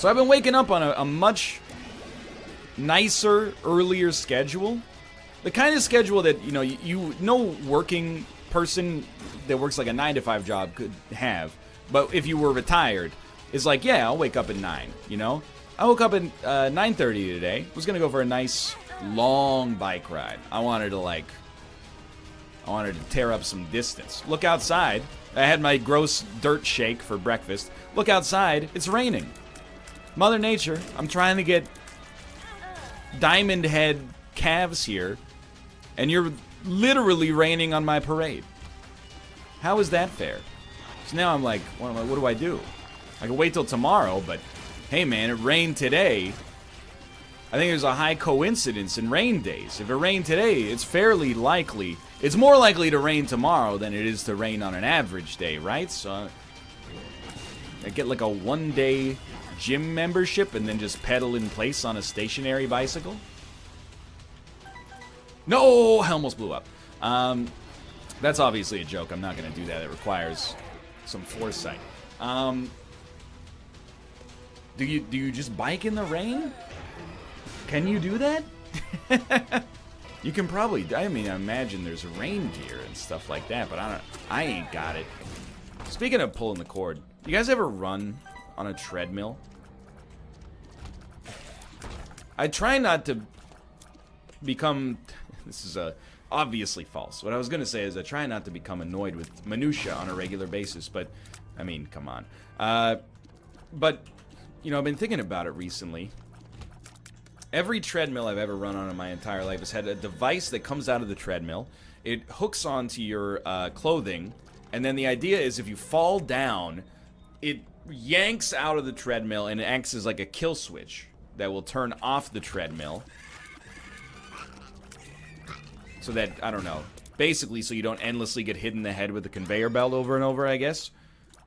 So I've been waking up on a much nicer, earlier schedule. The kind of schedule that, no working person that works like a 9-to-5 job could have. But if you were retired, it's like, yeah, I'll wake up at 9, I woke up at 9:30 today. Was going to go for a nice, long bike ride. I wanted to tear up some distance. Look outside. I had my gross dirt shake for breakfast. Look outside. It's raining. Mother Nature, I'm trying to get diamond head calves here, and you're literally raining on my parade. How is that fair? So now I'm like, what do I do? I can wait till tomorrow, but hey man, it rained today. I think there's a high coincidence in rain days. If it rained today, it's fairly likely. It's more likely to rain tomorrow than it is to rain on an average day, right? So I get like a 1-day gym membership and then just pedal in place on a stationary bicycle. No, I almost blew up. That's obviously a joke. I'm not going to do that. It requires some foresight. Do you just bike in the rain? Can you do that? You can probably. I imagine there's reindeer and stuff like that, but I ain't got it. Speaking of pulling the cord, you guys ever run on a treadmill? I try not to become. This is obviously false. What I was gonna say is I try not to become annoyed with minutia on a regular basis, but I mean, come on. But I've been thinking about it recently. Every treadmill I've ever run on in my entire life has had a device that comes out of the treadmill. It hooks onto your clothing, and then the idea is if you fall down, it yanks out of the treadmill and it acts as like a kill switch that will turn off the treadmill. So that, I don't know, basically so you don't endlessly get hit in the head with the conveyor belt over and over, I guess.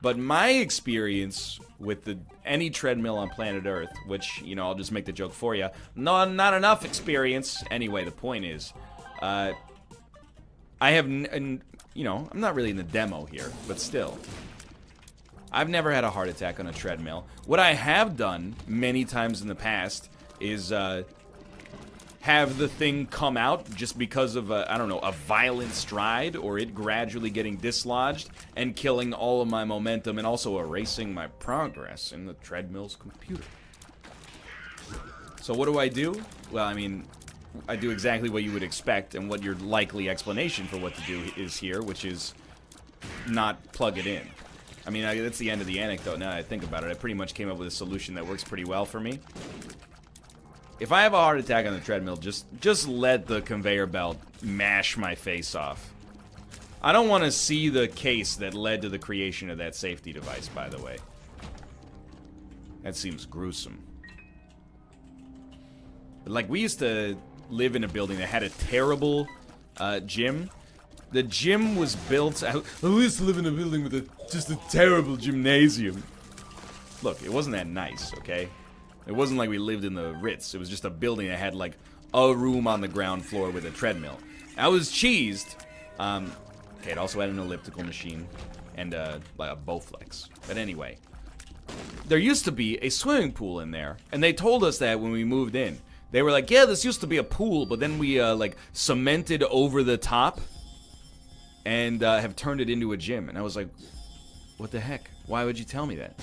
But my experience with any treadmill on planet Earth, which, I'll just make the joke for you, not enough experience. Anyway, the point is, I have, I'm not really in the demo here, but still. I've never had a heart attack on a treadmill. What I have done many times in the past is, have the thing come out just because of a violent stride, or it gradually getting dislodged and killing all of my momentum and also erasing my progress in the treadmill's computer. So what do? Well, I do exactly what you would expect and what your likely explanation for what to do is here, which is not plug it in. That's the end of the anecdote now that I think about it. I pretty much came up with a solution that works pretty well for me. If I have a heart attack on the treadmill, just let the conveyor belt mash my face off. I don't want to see the case that led to the creation of that safety device, by the way. That seems gruesome. But, like, we used to live in a building that had a terrible gym. The gym was built out... We used to live in a building with just a terrible gymnasium. Look, it wasn't that nice, okay? It wasn't like we lived in the Ritz. It was just a building that had, like, a room on the ground floor with a treadmill. I was cheesed. Okay, it also had an elliptical machine and, like, a Bowflex. But anyway, there used to be a swimming pool in there, and they told us that when we moved in. They were like, yeah, this used to be a pool, but then we, like, cemented over the top and, have turned it into a gym. And I was like, what the heck? Why would you tell me that?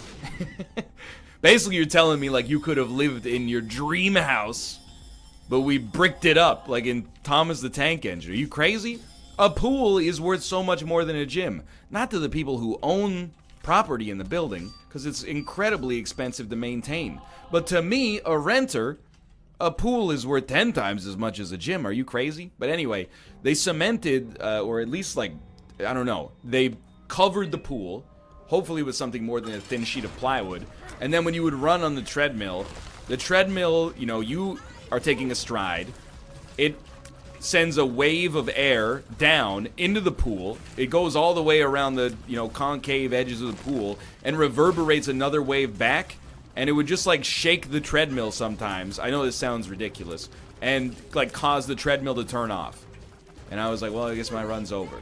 Basically, you're telling me, like, you could have lived in your dream house, but we bricked it up, like in Thomas the Tank Engine. Are you crazy? A pool is worth so much more than a gym. Not to the people who own property in the building, because it's incredibly expensive to maintain. But to me, a renter, a pool is worth 10 times as much as a gym. Are you crazy? But anyway, they cemented, or at least, like, I don't know, they covered the pool, hopefully with something more than a thin sheet of plywood. And then when you would run on the treadmill, you are taking a stride. It sends a wave of air down into the pool. It goes all the way around the, concave edges of the pool and reverberates another wave back. And it would just, like, shake the treadmill sometimes. I know this sounds ridiculous. And, like, cause the treadmill to turn off. And I was like, well, I guess my run's over.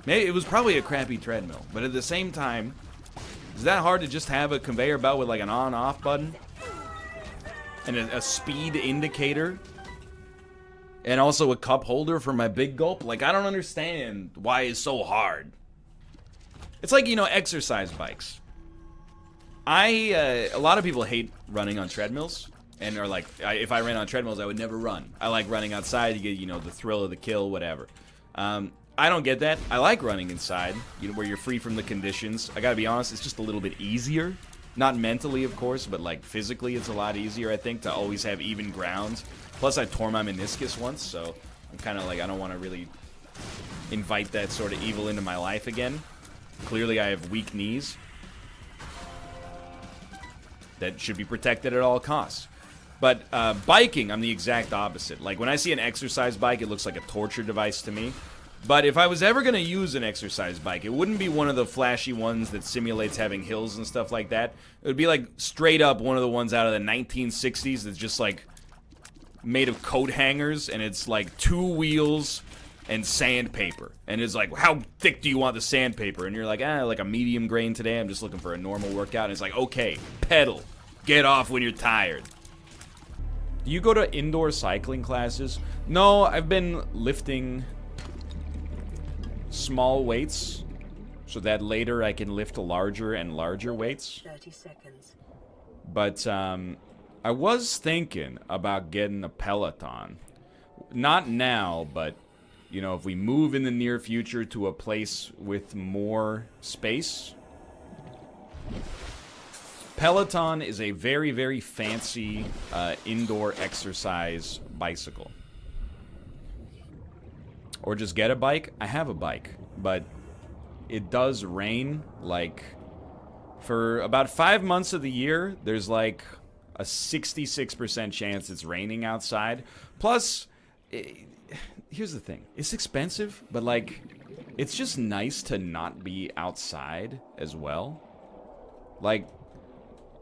Maybe it was probably a crappy treadmill, but at the same time, Is that hard to just have a conveyor belt with like an on-off button? And a speed indicator? And also a cup holder for my big gulp? Like, I don't understand why it's so hard. It's like, you know, exercise bikes. A lot of people hate running on treadmills. And are like, if I ran on treadmills, I would never run. I like running outside. You get, you know, the thrill of the kill, whatever. I don't get that. I like running inside, you know, where you're free from the conditions. I gotta be honest, it's just a little bit easier. Not mentally, of course, but like physically, it's a lot easier, I think, to always have even ground. Plus, I tore my meniscus once, so I'm kind of like, I don't want to really invite that sort of evil into my life again. Clearly, I have weak knees that should be protected at all costs. But biking, I'm the exact opposite. Like, when I see an exercise bike, it looks like a torture device to me. But if I was ever going to use an exercise bike, it wouldn't be one of the flashy ones that simulates having hills and stuff like that. It would be like straight up one of the ones out of the 1960s that's just like made of coat hangers, and it's like 2 wheels and sandpaper. And it's like, how thick do you want the sandpaper? And you're like, like a medium grain today. I'm just looking for a normal workout. And it's like, okay, pedal. Get off when you're tired. Do you go to indoor cycling classes? No, I've been lifting small weights so that later I can lift larger and larger weights. 30 seconds. But I was thinking about getting a Peloton. Not now, but you know, if we move in the near future to a place with more space. Peloton is a very, very fancy indoor exercise bicycle. Or just get a bike. I have a bike, but it does rain, like, for about 5 months of the year, there's like a 66% chance it's raining outside. Plus, here's the thing. It's expensive, but like, it's just nice to not be outside as well. Like,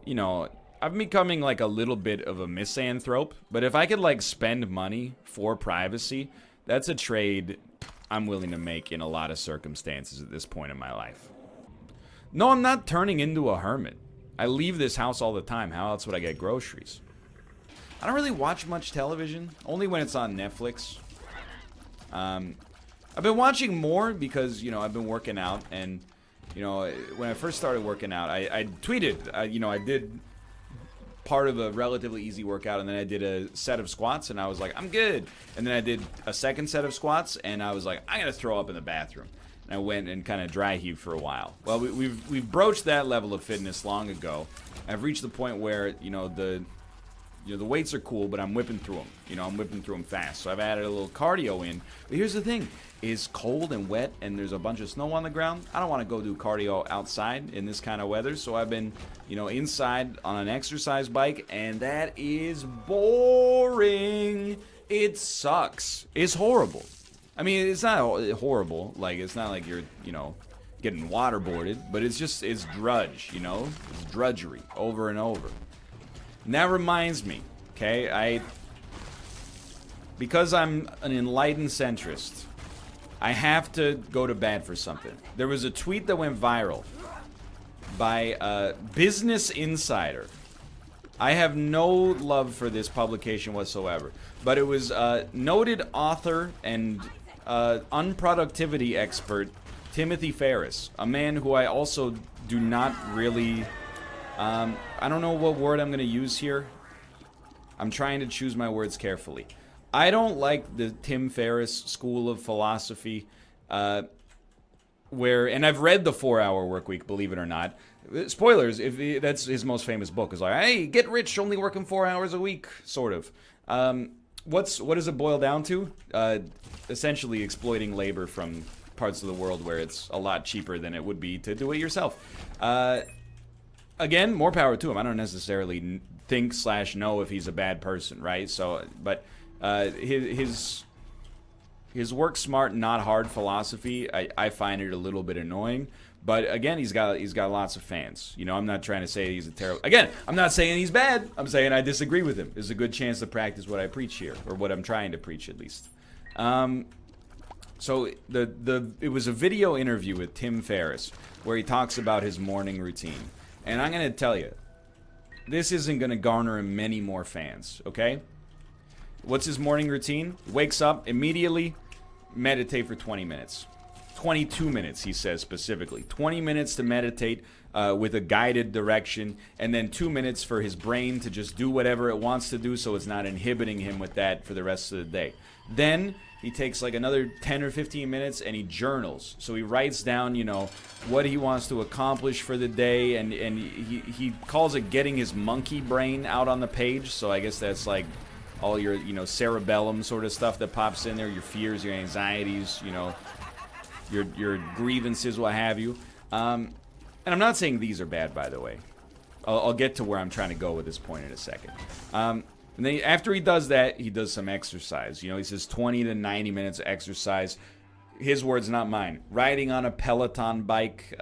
you know, I'm becoming like a little bit of a misanthrope, but if I could like spend money for privacy, that's a trade I'm willing to make in a lot of circumstances at this point in my life. No, I'm not turning into a hermit. I leave this house all the time. How else would I get groceries? I don't really watch much television, only when it's on Netflix. I've been watching more because, you know, I've been working out, and, you know, when I first started working out, I tweeted, you know, I did part of a relatively easy workout, and then I did a set of squats, and I was like, I'm good. And then I did a second set of squats, and I was like, I'm gonna throw up in the bathroom. And I went and kind of dry heaved for a while. Well, we've broached that level of fitness long ago. I've reached the point where, you know, the weights are cool, but I'm whipping through them. You know, I'm whipping through them fast. So I've added a little cardio in. But here's the thing. It's cold and wet, and there's a bunch of snow on the ground. I don't want to go do cardio outside in this kind of weather. So I've been, you know, inside on an exercise bike, and that is boring. It sucks. It's horrible. I mean, it's not horrible. Like, it's not like you're, you know, getting waterboarded. But it's just, it's drudge, you know? It's drudgery over and over. And that reminds me, okay, because I'm an enlightened centrist, I have to go to bat for something. There was a tweet that went viral by Business Insider. I have no love for this publication whatsoever, but it was noted author and unproductivity expert Timothy Feriss, a man who I also do not really... I don't know what word I'm going to use here. I'm trying to choose my words carefully. I don't like the Tim Ferriss school of philosophy, where, and I've read the 4-Hour Workweek, believe it or not. Spoilers, that's his most famous book. Is like, hey, get rich only working 4 hours a week, sort of. What does it boil down to? Essentially exploiting labor from parts of the world where it's a lot cheaper than it would be to do it yourself. Again, more power to him. I don't necessarily think / know if he's a bad person, right? So, but his work smart, not hard philosophy, I find it a little bit annoying. But again, he's got lots of fans. You know, I'm not trying to say he's a terrible. Again, I'm not saying he's bad. I'm saying I disagree with him. There's a good chance to practice what I preach here, or what I'm trying to preach at least. So it was a video interview with Tim Ferriss where he talks about his morning routine. And I'm going to tell you, this isn't going to garner him many more fans, okay? What's his morning routine? Wakes up immediately, meditate for 20 minutes. 22 minutes, he says specifically. 20 minutes to meditate with a guided direction, and then 2 minutes for his brain to just do whatever it wants to do so it's not inhibiting him with that for the rest of the day. Then he takes like another 10 or 15 minutes and he journals. So he writes down, you know, what he wants to accomplish for the day, and he calls it getting his monkey brain out on the page. So I guess that's like all your, you know, cerebellum sort of stuff that pops in there, your fears, your anxieties, you know, your grievances, what have you. And I'm not saying these are bad, by the way. I'll get to where I'm trying to go with this point in a second. And then after he does that, he does some exercise. You know, he says 20 to 90 minutes of exercise. His words, not mine. Riding on a Peloton bike.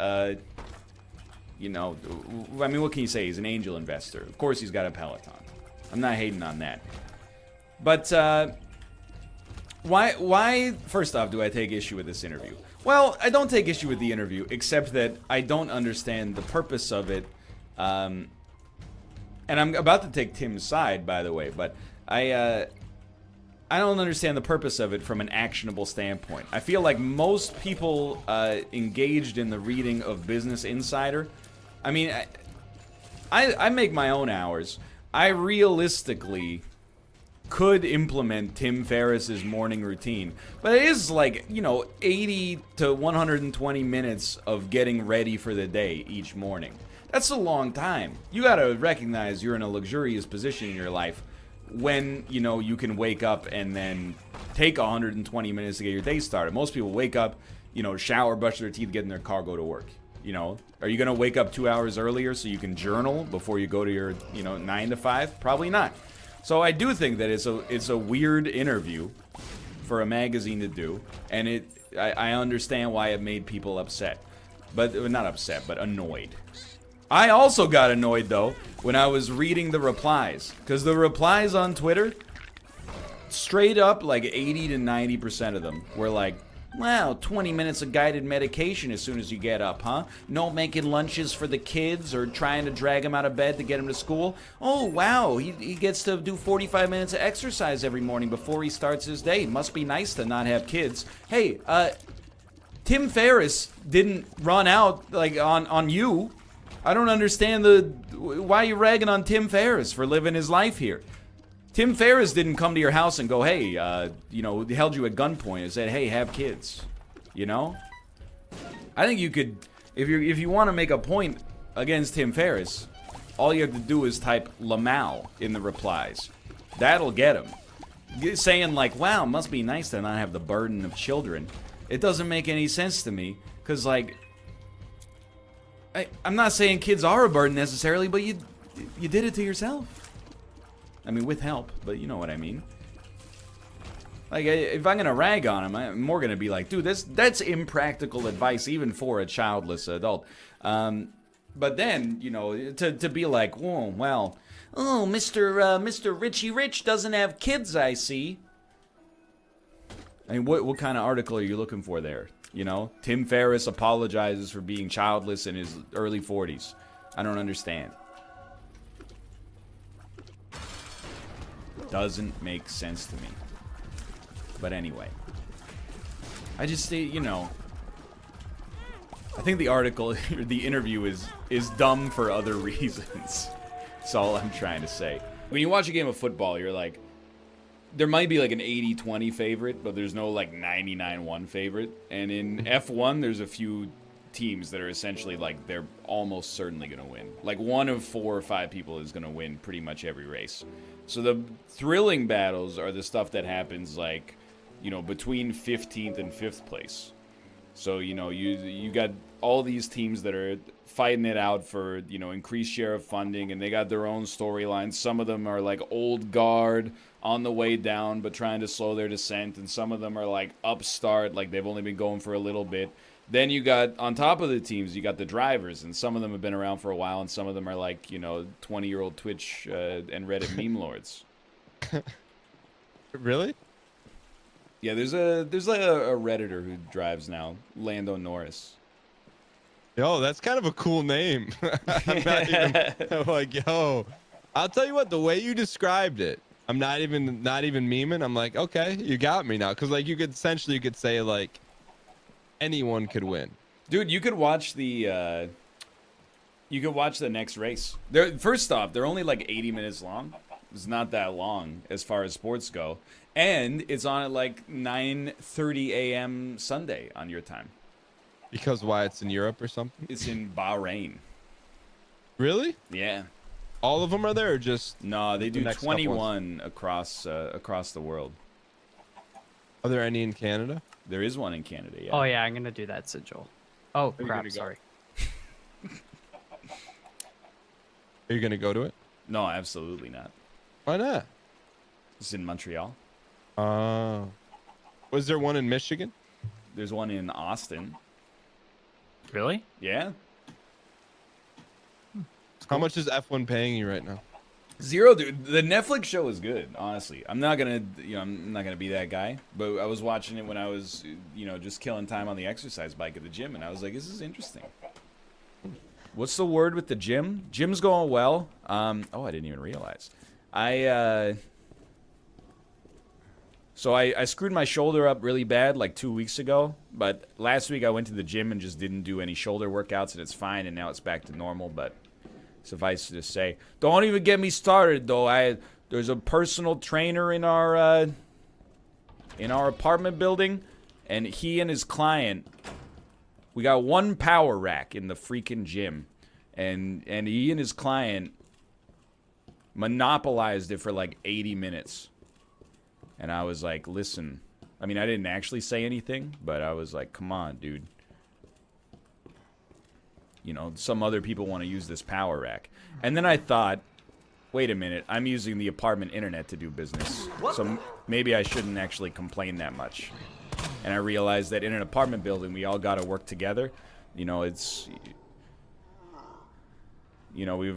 You know, I mean, what can you say? He's an angel investor. Of course he's got a Peloton. I'm not hating on that. But why, first off, do I take issue with this interview? Well, I don't take issue with the interview, except that I don't understand the purpose of it. And I'm about to take Tim's side, by the way, but I don't understand the purpose of it from an actionable standpoint. I feel like most people engaged in the reading of Business Insider, I mean, I make my own hours. I realistically could implement Tim Ferriss's morning routine, but it is like, you know, 80 to 120 minutes of getting ready for the day each morning. That's a long time. You gotta recognize you're in a luxurious position in your life when, you know, you can wake up and then take 120 minutes to get your day started. Most people wake up, you know, shower, brush their teeth, get in their car, go to work. You know, are you gonna wake up 2 hours earlier so you can journal before you go to your, you know, 9 to 5? Probably not. So I do think that it's a weird interview for a magazine to do, and I understand why it made people upset, but not upset, but annoyed. I also got annoyed though when I was reading the replies, because the replies on Twitter, straight up like 80 to 90% of them were like, wow, 20 minutes of guided medication as soon as you get up, huh? No making lunches for the kids or trying to drag them out of bed to get them to school. Oh, wow, he gets to do 45 minutes of exercise every morning before he starts his day. Must be nice to not have kids. Hey, Tim Ferriss didn't run out like on you. I don't understand why you're ragging on Tim Ferriss for living his life here. Tim Ferriss didn't come to your house and go, hey, you know, held you at gunpoint and said, hey, have kids. You know? I think you could, if you want to make a point against Tim Ferriss, all you have to do is type Lamau in the replies. That'll get him. Saying like, wow, must be nice to not have the burden of children. It doesn't make any sense to me, because like, I'm not saying kids are a burden necessarily, but you did it to yourself. I mean, with help, but you know what I mean. Like, if I'm gonna rag on him, I'm more gonna be like, dude, that's impractical advice even for a childless adult. But then, you know, to be like, whoa, well, oh, Mr. Richie Rich doesn't have kids, I see. I mean, what kind of article are you looking for there? You know, Tim Ferriss apologizes for being childless in his early 40s. I don't understand. Doesn't make sense to me. But anyway, I just say, you know, I think the article, the interview is dumb for other reasons. That's all I'm trying to say. When you watch a game of football, you're like, there might be like an 80-20 favorite, but there's no like 99-1 favorite. And in F1, there's a few teams that are essentially like they're almost certainly going to win. Like one of 4 or 5 people is going to win pretty much every race. So the thrilling battles are the stuff that happens like, you know, between 15th and 5th place. So, you know, you got all these teams that are fighting it out for, you know, increased share of funding, and they got their own storylines. Some of them are like old guard on the way down but trying to slow their descent, and some of them are like upstart, like they've only been going for a little bit. Then you got, on top of the teams, you got the drivers, and some of them have been around for a while, and some of them are like, you know, 20-year-old Twitch and Reddit meme lords. Really? Yeah, there's like a Redditor who drives now, Lando Norris. Yo, that's kind of a cool name. I'm not even I'm like, yo, I'll tell you what, the way you described it, I'm not even memeing. I'm like, okay, you got me now. Cause like you could say like anyone could win. Dude, you could watch the next race. First off, they're only like 80 minutes long. It's not that long as far as sports go. And it's on at like 9:30 a.m. Sunday on your time. Because why, it's in Europe or something? It's in Bahrain. Really? Yeah. All of them are there, or just no? They do 21 across the world. Are there any in Canada? There is one in Canada. Yeah. Oh yeah, I'm gonna do that, Sigil. Oh crap! Sorry. Are you gonna go to it? No, absolutely not. Why not? It's in Montreal. Was there one in Michigan? There's one in Austin. Really? Yeah. How much is F1 paying you right now? 0, dude. The Netflix show is good, honestly. I'm not gonna be that guy. But I was watching it when I was, just killing time on the exercise bike at the gym, and I was like, this is interesting. What's the word with the gym? Gym's going well. I didn't even realize. So I screwed my shoulder up really bad like 2 weeks ago, but last week I went to the gym and just didn't do any shoulder workouts, and it's fine, and now it's back to normal. But suffice to say, don't even get me started though. There's a personal trainer in our apartment building, and he and his client, we got one power rack in the freaking gym, and he and his client monopolized it for like 80 minutes. And I was like, listen, I mean, I didn't actually say anything, but I was like, come on, dude. Some other people want to use this power rack. And then I thought, wait a minute, I'm using the apartment internet to do business. So maybe I shouldn't actually complain that much. And I realized that in an apartment building, we all got to work together. We've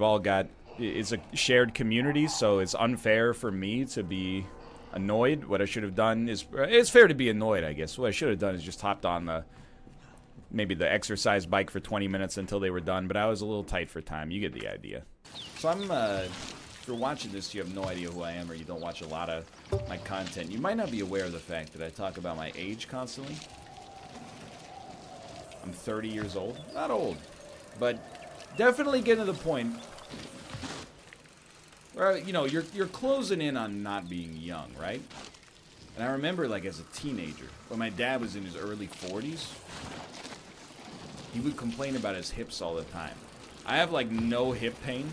all got, it's a shared community, so it's unfair for me to be annoyed. What I should have done is, it's fair to be annoyed, I guess. What I should have done is just hopped on maybe the exercise bike for 20 minutes until they were done, but I was a little tight for time. You get the idea. So if you're watching this, you have no idea who I am, or you don't watch a lot of my content. You might not be aware of the fact that I talk about my age constantly. I'm 30 years old. Not old, but definitely getting to the point where, you're closing in on not being young, right? And I remember, like, as a teenager, when my dad was in his early 40s, he would complain about his hips all the time. I have, like, no hip pain,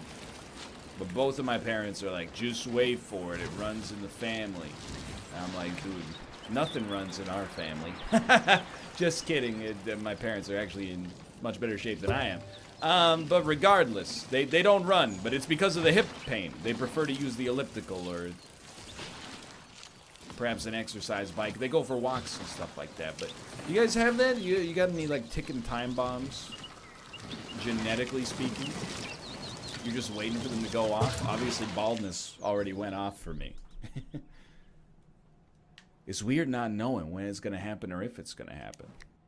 but both of my parents are like, just wait for it. It runs in the family. And I'm like, dude, nothing runs in our family. Just kidding. My parents are actually in much better shape than I am. But regardless, they don't run, but it's because of the hip pain. They prefer to use the elliptical or perhaps an exercise bike. They go for walks and stuff like that. But you guys have that? You got any like ticking time bombs, genetically speaking? You're just waiting for them to go off? Obviously, baldness already went off for me. It's weird not knowing when it's going to happen or if it's going to happen.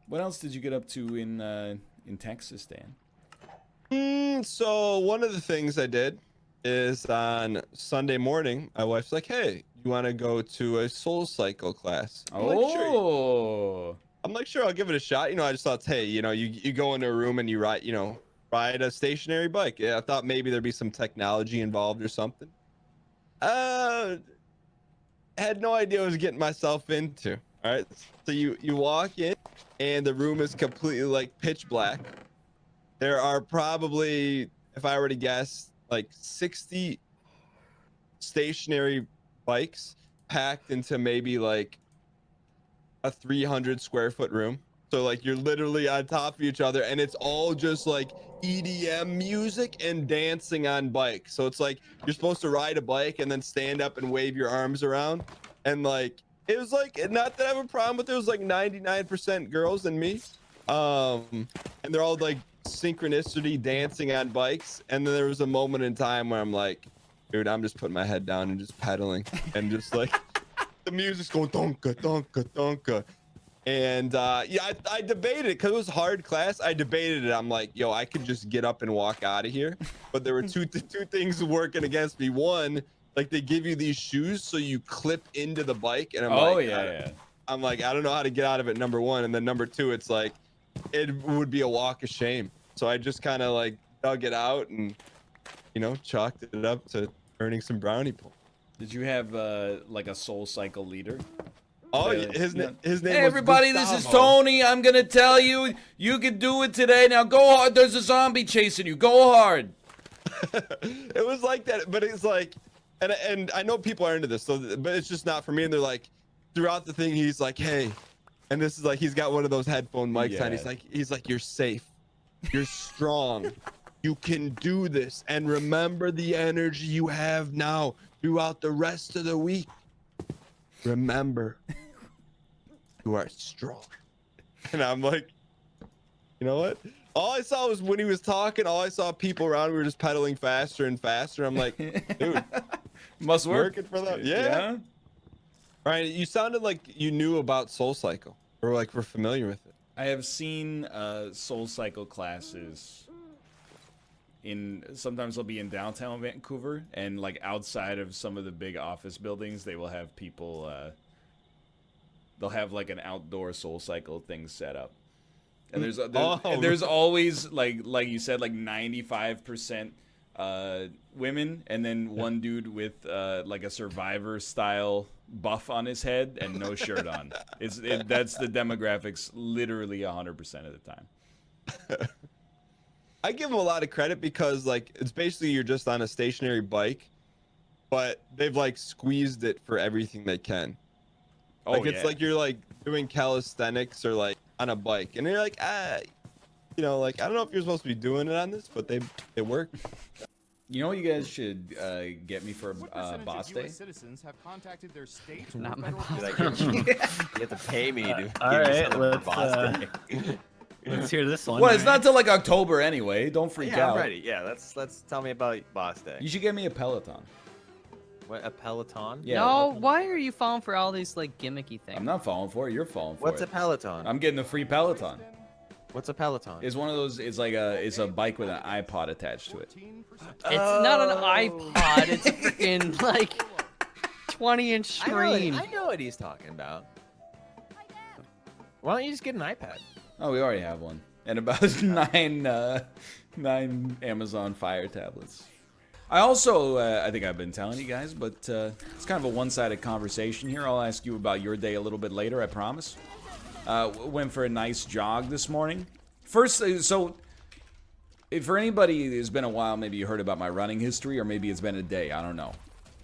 What else did you get up to in Texas, Dan? So one of the things I did is on Sunday morning, my wife's like, hey, you want to go to a Soul Cycle class? I'm like, sure, I'll give it a shot. I just thought, hey, you go into a room and you ride a stationary bike. Yeah, I thought maybe there'd be some technology involved or something. Had no idea what I was getting myself into. All right, so you walk in and the room is completely like pitch black. There are probably, if I were to guess, like 60 stationary bikes packed into maybe like a 300 square foot room. So like you're literally on top of each other, and it's all just like EDM music and dancing on bikes. So it's like you're supposed to ride a bike and then stand up and wave your arms around. And like it was like, not that I have a problem with it, it was like 99% girls and me. And they're all like synchronicity dancing on bikes. And then there was a moment in time where I'm like, dude, I'm just putting my head down and just pedaling and just like the music's going donka, donka, donka. And yeah, I debated it because it was hard class. I debated it. I'm like, yo, I could just get up and walk out of here. But there were two things working against me. One, like they give you these shoes so you clip into the bike, and I'm like, I don't know how to get out of it. Number one, and then number two, it's like it would be a walk of shame. So I just kind of like dug it out and chalked it up to earning some brownie points. Did you have like a Soul Cycle leader? Oh, his name. Hey, was everybody, this is Gustavo. Tony. I'm gonna tell you, you can do it today. Now go hard. There's a zombie chasing you. Go hard. It was like that, but it's like, and I know people are into this, so but it's just not for me. And they're like, throughout the thing, he's like, hey, and this is like, he's got one of those headphone mics on. He's like, you're safe, you're strong, you can do this, and remember the energy you have now throughout the rest of the week. Remember, you are strong. And I'm like, you know what? All I saw was when he was talking, all I saw people around, we were just pedaling faster and faster. I'm like, dude, must work. Working for them. Yeah. All right, you sounded like you knew about Soul Cycle, or like we're familiar with it. I have seen Soul Cycle classes sometimes they'll be in downtown Vancouver, and like outside of some of the big office buildings, they will have people they'll have like an outdoor Soul Cycle thing set up. And there's always like you said, like 95% women, and then one dude with like a Survivor style buff on his head and no shirt on. That's the demographics literally 100% of the time. I give them a lot of credit because like it's basically you're just on a stationary bike, but they've like squeezed it for everything they can. Like it's like you're like doing calisthenics or like on a bike, and you're like, like I don't know if you're supposed to be doing it on this, but they work. You know what you guys should get me for Boss Day? Citizens have contacted their state Not my boss. You have to pay me to All give you right, something let's for Boss Day. let's hear this one. Well, it's not till like October anyway. Don't freak Yeah, out. I'm ready. Yeah, let's tell me about Boss Day. You should get me a Peloton. What, a Peloton? Yeah. No, why are you falling for all these like gimmicky things? I'm not falling for it. You're falling for What's it. a Peloton? I'm getting a free Peloton. What's a Peloton? It's one of those. It's like it's a bike with an iPod attached to it. It's not an iPod. It's a freaking like 20-inch screen. I know what he's talking about. Why don't you just get an iPad? Oh, we already have one, and about nine Amazon Fire tablets. I also, I think I've been telling you guys, but it's kind of a one-sided conversation here. I'll ask you about your day a little bit later, I promise. Went for a nice jog this morning. First, so for anybody who's been a while, maybe you heard about my running history, or maybe it's been a day, I don't know.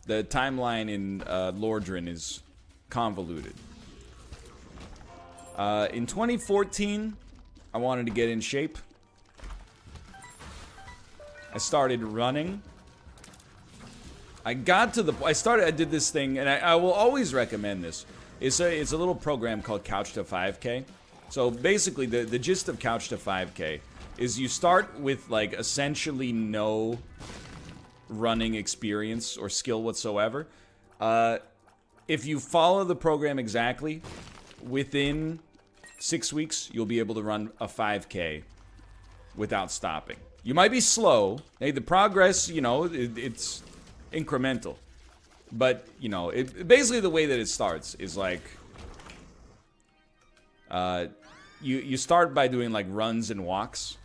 The timeline in Lordran is convoluted. In 2014, I wanted to get in shape. I started running. I did this thing, and I will always recommend this. It's a little program called Couch to 5K. So basically, the gist of Couch to 5K is you start with like essentially no running experience or skill whatsoever. If you follow the program exactly, within 6 weeks, you'll be able to run a 5K without stopping. You might be slow. Hey, the progress, it's incremental. But, basically the way that it starts is like, you start by doing like runs and walks.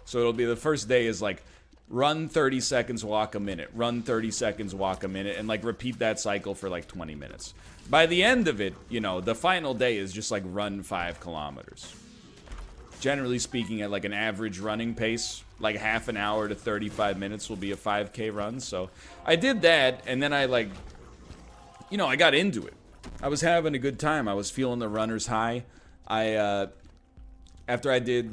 So it'll be the first day is like run 30 seconds, walk a minute, run 30 seconds, walk a minute, and like repeat that cycle for like 20 minutes. By the end of it, the final day is just like run 5 kilometers. Generally speaking, at like an average running pace, like half an hour to 35 minutes will be a 5K run. So I did that, and then I I got into it. I was having a good time. I was feeling the runner's high. After I did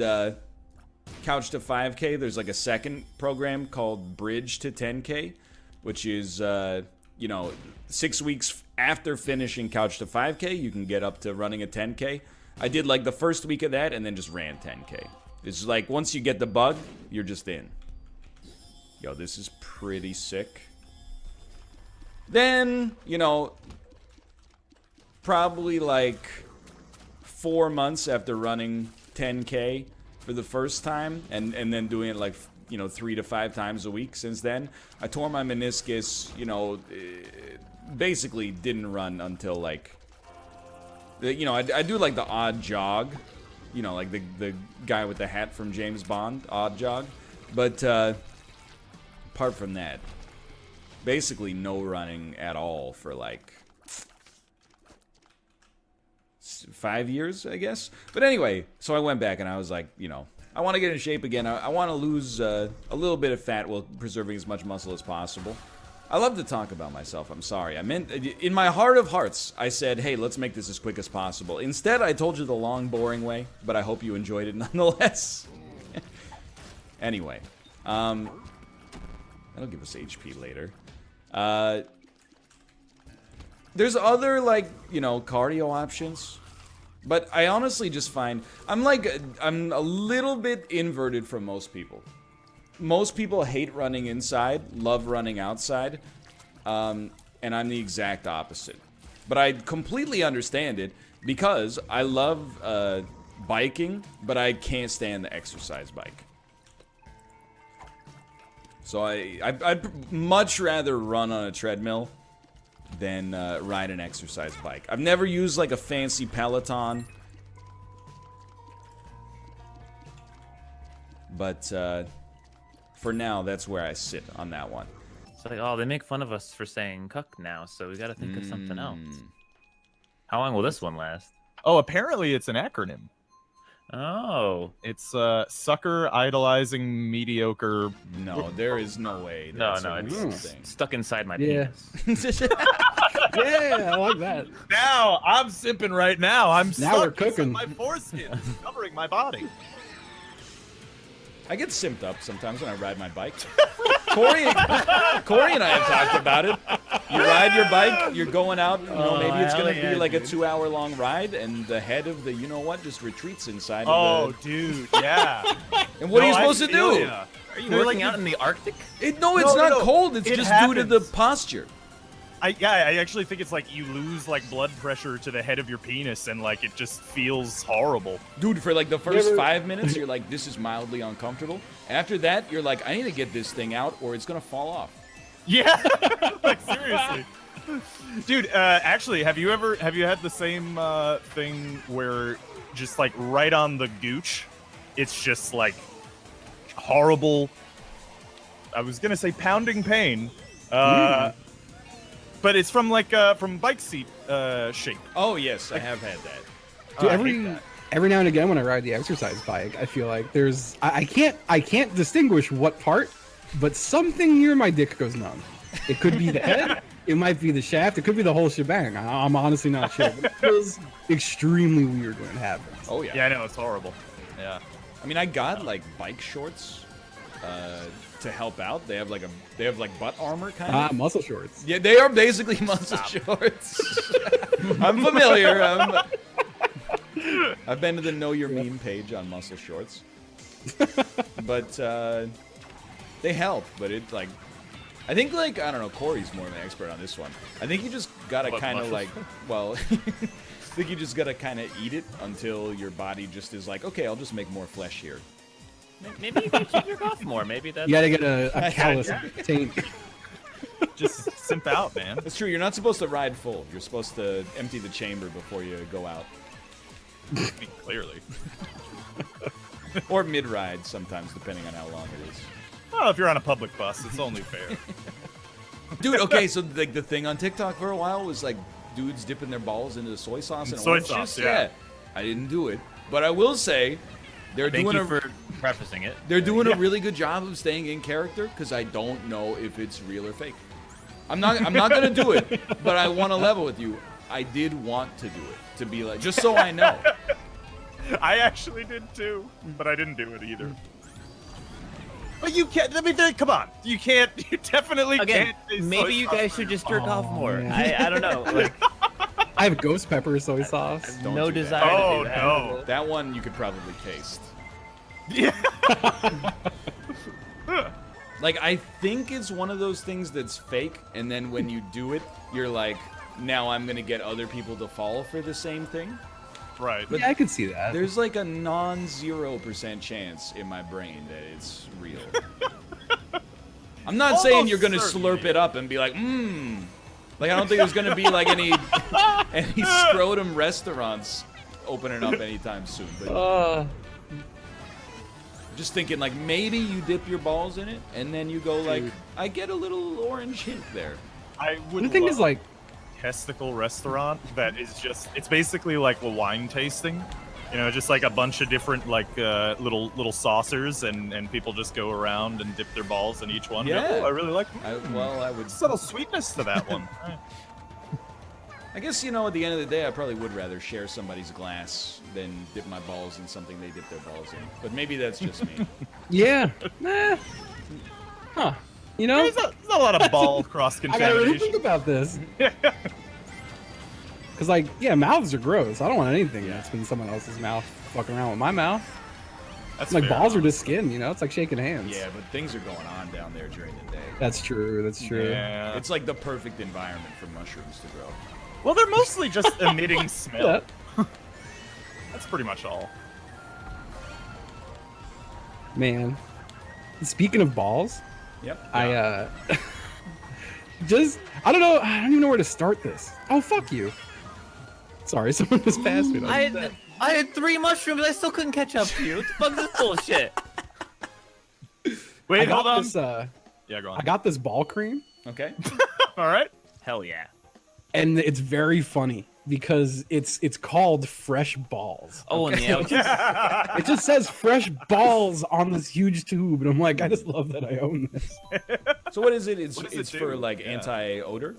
Couch to 5K, there's like a second program called Bridge to 10K, which is, 6 weeks after finishing Couch to 5K, you can get up to running a 10K. I did like the first week of that and then just ran 10K. It's like once you get the bug, you're just in. Yo, this is pretty sick. Then, probably like 4 months after running 10K for the first time, and then doing it like, you know, 3 to 5 times a week since then. I tore my meniscus, you know, basically didn't run until like, you know, I do like the odd jog, you know, like the guy with the hat from James Bond, odd jog. But apart from that, basically no running at all for like 5 years, I guess. But anyway, so I went back and I was like, you know, I want to get in shape again. I want to lose a little bit of fat while preserving as much muscle as possible. I love to talk about myself. I'm sorry. I meant, in my heart of hearts, I said, hey, let's make this as quick as possible. Instead, I told you the long, boring way, but I hope you enjoyed it nonetheless. Anyway, that'll give us HP later. There's other, like, you know, cardio options. But I honestly just find, I'm a little bit inverted from most people. Most people hate running inside, love running outside, and I'm the exact opposite. But I completely understand it because I love biking, but I can't stand the exercise bike. So I'd much rather run on a treadmill than ride an exercise bike. I've never used like a fancy Peloton, but for now, that's where I sit on that one. It's like, oh, they make fun of us for saying cuck now, so we gotta think of something else. How long will this one last? Oh, apparently it's an acronym. Oh. It's sucker idolizing mediocre. No, there is no way. No, That's no, a it's real thing. stuck inside my Yeah. penis. Yeah, I like that. Now I'm sipping right now. I'm Now we're stuck inside cooking. my foreskin, covering my body. I get simped up sometimes when I ride my bike. Corey and I have talked about it. You ride your bike, you're going out, you know, maybe it's going to be like a 2-hour-long ride, and the head of the you-know-what just retreats inside of the... Dude, yeah. And what are you supposed to do? Are you working out in the Arctic? No, it's not cold. It's It just happens. due to the posture. I actually think it's like you lose like blood pressure to the head of your penis, and like it just feels horrible. Dude, for like the first 5 minutes, you're like, this is mildly uncomfortable. After that, you're like, I need to get this thing out or it's going to fall off. Yeah, like seriously. Dude, actually, have you had the same thing where just like right on the gooch, it's just like horrible. I was gonna say pounding pain, but it's from like from bike seat shape. Oh, yes, I have had that. Dude, I hate that. every now and again when I ride the exercise bike, I feel like there's I can't distinguish what part, but something near my dick goes numb. It could be the head, it might be the shaft, it could be the whole shebang. I'm honestly not sure. But it feels extremely weird when it happens. Oh, yeah. Yeah, I know, it's horrible. Yeah. I mean, I got like bike shorts to help out. They have like butt armor kind of. Muscle shorts. Yeah, they are basically muscle shorts. I'm familiar. I've been to the Know Your Meme page on muscle shorts, but they help. But it's like, I think like I don't know. Corey's more of an expert on this one. I think you just gotta kind of like, well, I think you just gotta kind of eat it until your body just is like, okay, I'll just make more flesh here. Maybe you can jerk off more. Maybe that's... You gotta get a callus taint. Just simp out, man. That's true. You're not supposed to ride full. You're supposed to empty the chamber before you go out. Clearly. Or mid-ride sometimes, depending on how long it is. Well, if you're on a public bus, it's only fair. Dude, okay, so like the thing on TikTok for a while was like dudes dipping their balls into the soy sauce and Soy orange sauce, juice. yeah. I didn't do it, but I will say they're Thank doing you a for prefacing it. they're doing a really good job of staying in character because I don't know if it's real or fake. I'm not gonna do it, but I want to level with you. I did want to do it to be like just so I know. I actually did too, but I didn't do it either. But you can't. I mean, come on. You can't. You definitely Again, can't. say soy maybe you sauce. guys should just jerk off more. man. I don't know. Like, I have ghost pepper soy sauce. Don't no do that. desire Oh, to do that. no. That one you could probably taste. Yeah. Like I think it's one of those things that's fake, and then when you do it, you're like, now I'm gonna get other people to fall for the same thing. Right. Yeah, I could see that. There's like a non-0% chance in my brain that it's real. I'm not saying you're gonna slurp it up and be like, mmm. Like, I don't think there's gonna be like any scrotum restaurants opening up anytime soon. But just thinking, like, maybe you dip your balls in it and then you go like, I get a little orange hint there. I would The thing is, like, testicle restaurant that is just, it's basically like a wine tasting, you know, just like a bunch of different like little saucers, and people just go around and dip their balls in each one. Yeah. Oh, I really like I would subtle sweetness to that one. I guess, you know, at the end of the day, I probably would rather share somebody's glass than dip my balls in something they dip their balls in. But maybe that's just me. yeah. Huh. You know? There's not a lot of ball cross I gotta really think contamination. about this. Because, like, yeah, mouths are gross. I don't want anything that's been someone else's mouth fucking around with my mouth. That's Like, fair. balls are just skin, you know? It's like shaking hands. Yeah, but things are going on down there during the day. That's true. That's true. Yeah. It's like the perfect environment for mushrooms to grow. Well, they're mostly just emitting smell. Yeah. That's pretty much all. Man. Speaking of balls, Yep. I don't know. I don't even know where to start this. Oh, fuck you. Sorry, someone just passed me. I had 3 mushrooms. I still couldn't catch up to you. What the fuck is this bullshit? Wait, hold on. This, Yeah, go on. I got this ball cream, Okay. All right. Hell yeah. and it's very funny because it's called Fresh Balls. Oh, and the ouch. It just says Fresh Balls on this huge tube, and I'm like, I just love that I own this. So what is it? It's What does it it's for do? like Yeah. anti-odor.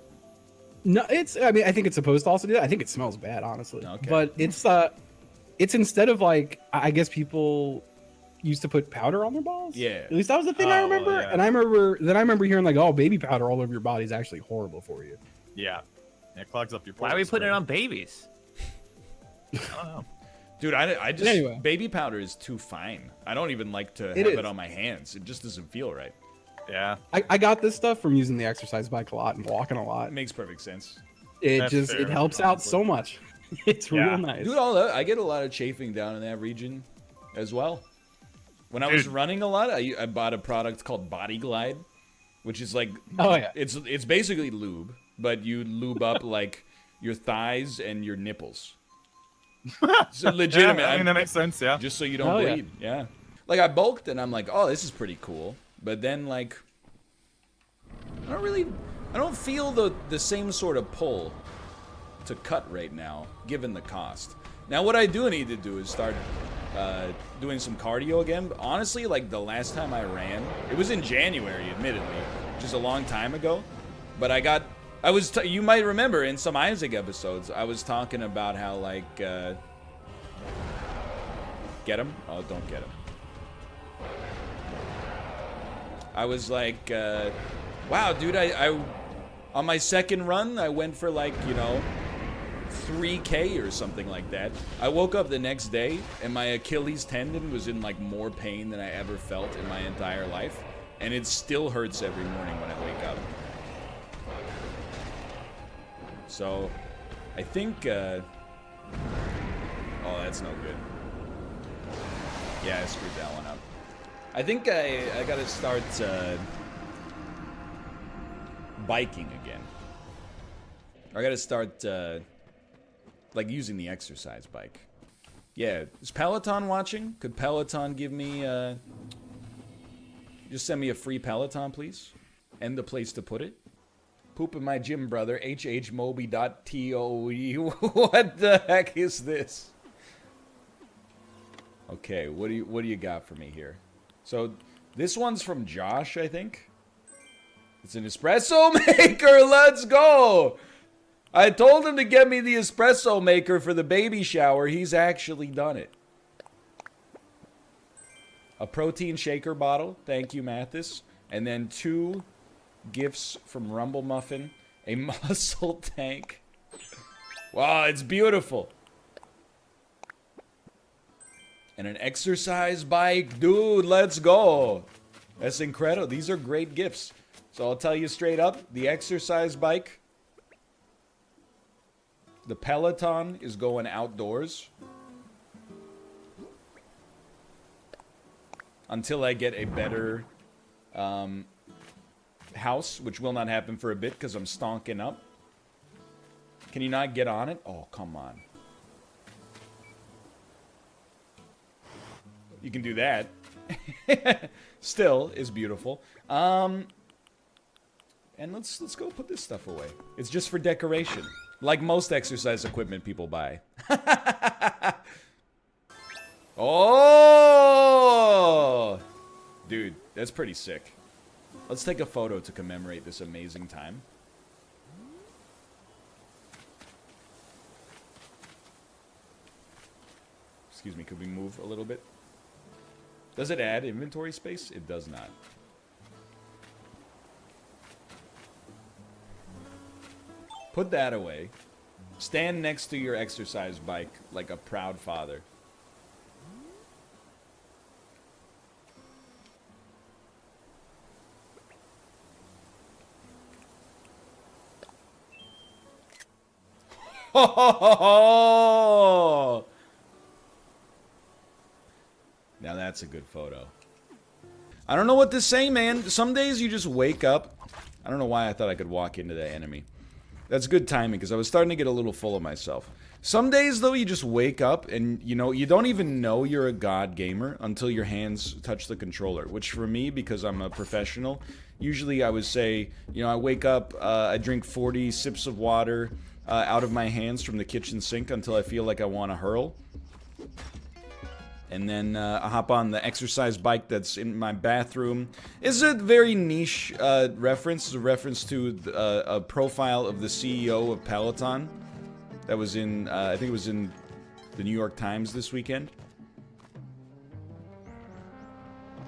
No, I mean, I think it's supposed to also do that. I think it smells bad, honestly. Okay. But it's instead of like, I guess people used to put powder on their balls. Yeah. At least that was the thing I Oh, well, remember. yeah. And I remember hearing like, oh, baby powder all over your body is actually horrible for you. Yeah. It clogs up your Why are we pores, putting it right? on babies? I don't know. Dude, I just Anyway. baby powder is too fine. I don't even like to It have is. it on my hands. It just doesn't feel right. Yeah. I got this stuff from using the exercise bike a lot and walking a It lot. makes perfect sense. It That's fair, it helps out honestly. so much. It's Yeah. real nice. Dude, I get a lot of chafing down in that region as well. When I was Dude. running a lot, I bought a product called Body Glide, which is like Oh, yeah. it's basically lube, but you lube up like your thighs and your nipples. So legitimate. Yeah, I mean, that makes sense, yeah. Just so you don't Oh, yeah. bleed. Yeah. Like I bulked and I'm like, oh, this is pretty cool. But then like, I don't feel the same sort of pull to cut right now, given the cost. Now what I do need to do is start doing some cardio again. But honestly, like the last time I ran, it was in January, admittedly, which is a long time ago. But you might remember in some Isaac episodes, I was talking about how like, get him? Oh, don't get him. I was like, wow, dude, I on my second run, I went for like, 3K or something like that. I woke up the next day and my Achilles tendon was in like more pain than I ever felt in my entire life. And it still hurts every morning when I wake up. So, I think, oh, that's no good. Yeah, I screwed that one up. I think I gotta start biking again. I gotta start like using the exercise bike. Yeah, is Peloton watching? Could Peloton give me just send me a free Peloton, please? And the place to put it. Poop in my gym, brother. hhmoby.toe. What the heck is this? Okay, what do you got for me here? So, this one's from Josh, I think. It's an espresso maker. Let's go. I told him to get me the espresso maker for the baby shower. He's actually done it. A protein shaker bottle. Thank you, Mathis. And then 2 gifts from Rumble Muffin. A muscle tank. Wow, it's beautiful. And an exercise bike. Dude, let's go. That's incredible. These are great gifts. So I'll tell you straight up, the exercise bike The Peloton is going outdoors until I get a better house, which will not happen for a bit because I'm stonking up. Can you not get on it? Oh, come on. You can do that. Still is beautiful. And let's go put this stuff away. It's just for decoration. Like most exercise equipment people buy. Oh! Dude, that's pretty sick. Let's take a photo to commemorate this amazing time. Excuse me, could we move a little bit? Does it add inventory space? It does not. Put that away. Stand next to your exercise bike like a proud father. Ho ho ho ho! Now that's a good photo. I don't know what to say, man. Some days you just wake up. I don't know why I thought I could walk into that enemy. That's good timing, because I was starting to get a little full of myself. Some days, though, you just wake up and, you know, you don't even know you're a god gamer until your hands touch the controller. Which, for me, because I'm a professional, usually I would say, you know, I wake up, I drink 40 sips of water out of my hands from the kitchen sink until I feel like I want to hurl. And then I hop on the exercise bike that's in my bathroom. It's a very niche reference. It's a reference to a profile of the CEO of Peloton that was in, I think it was in the New York Times this weekend.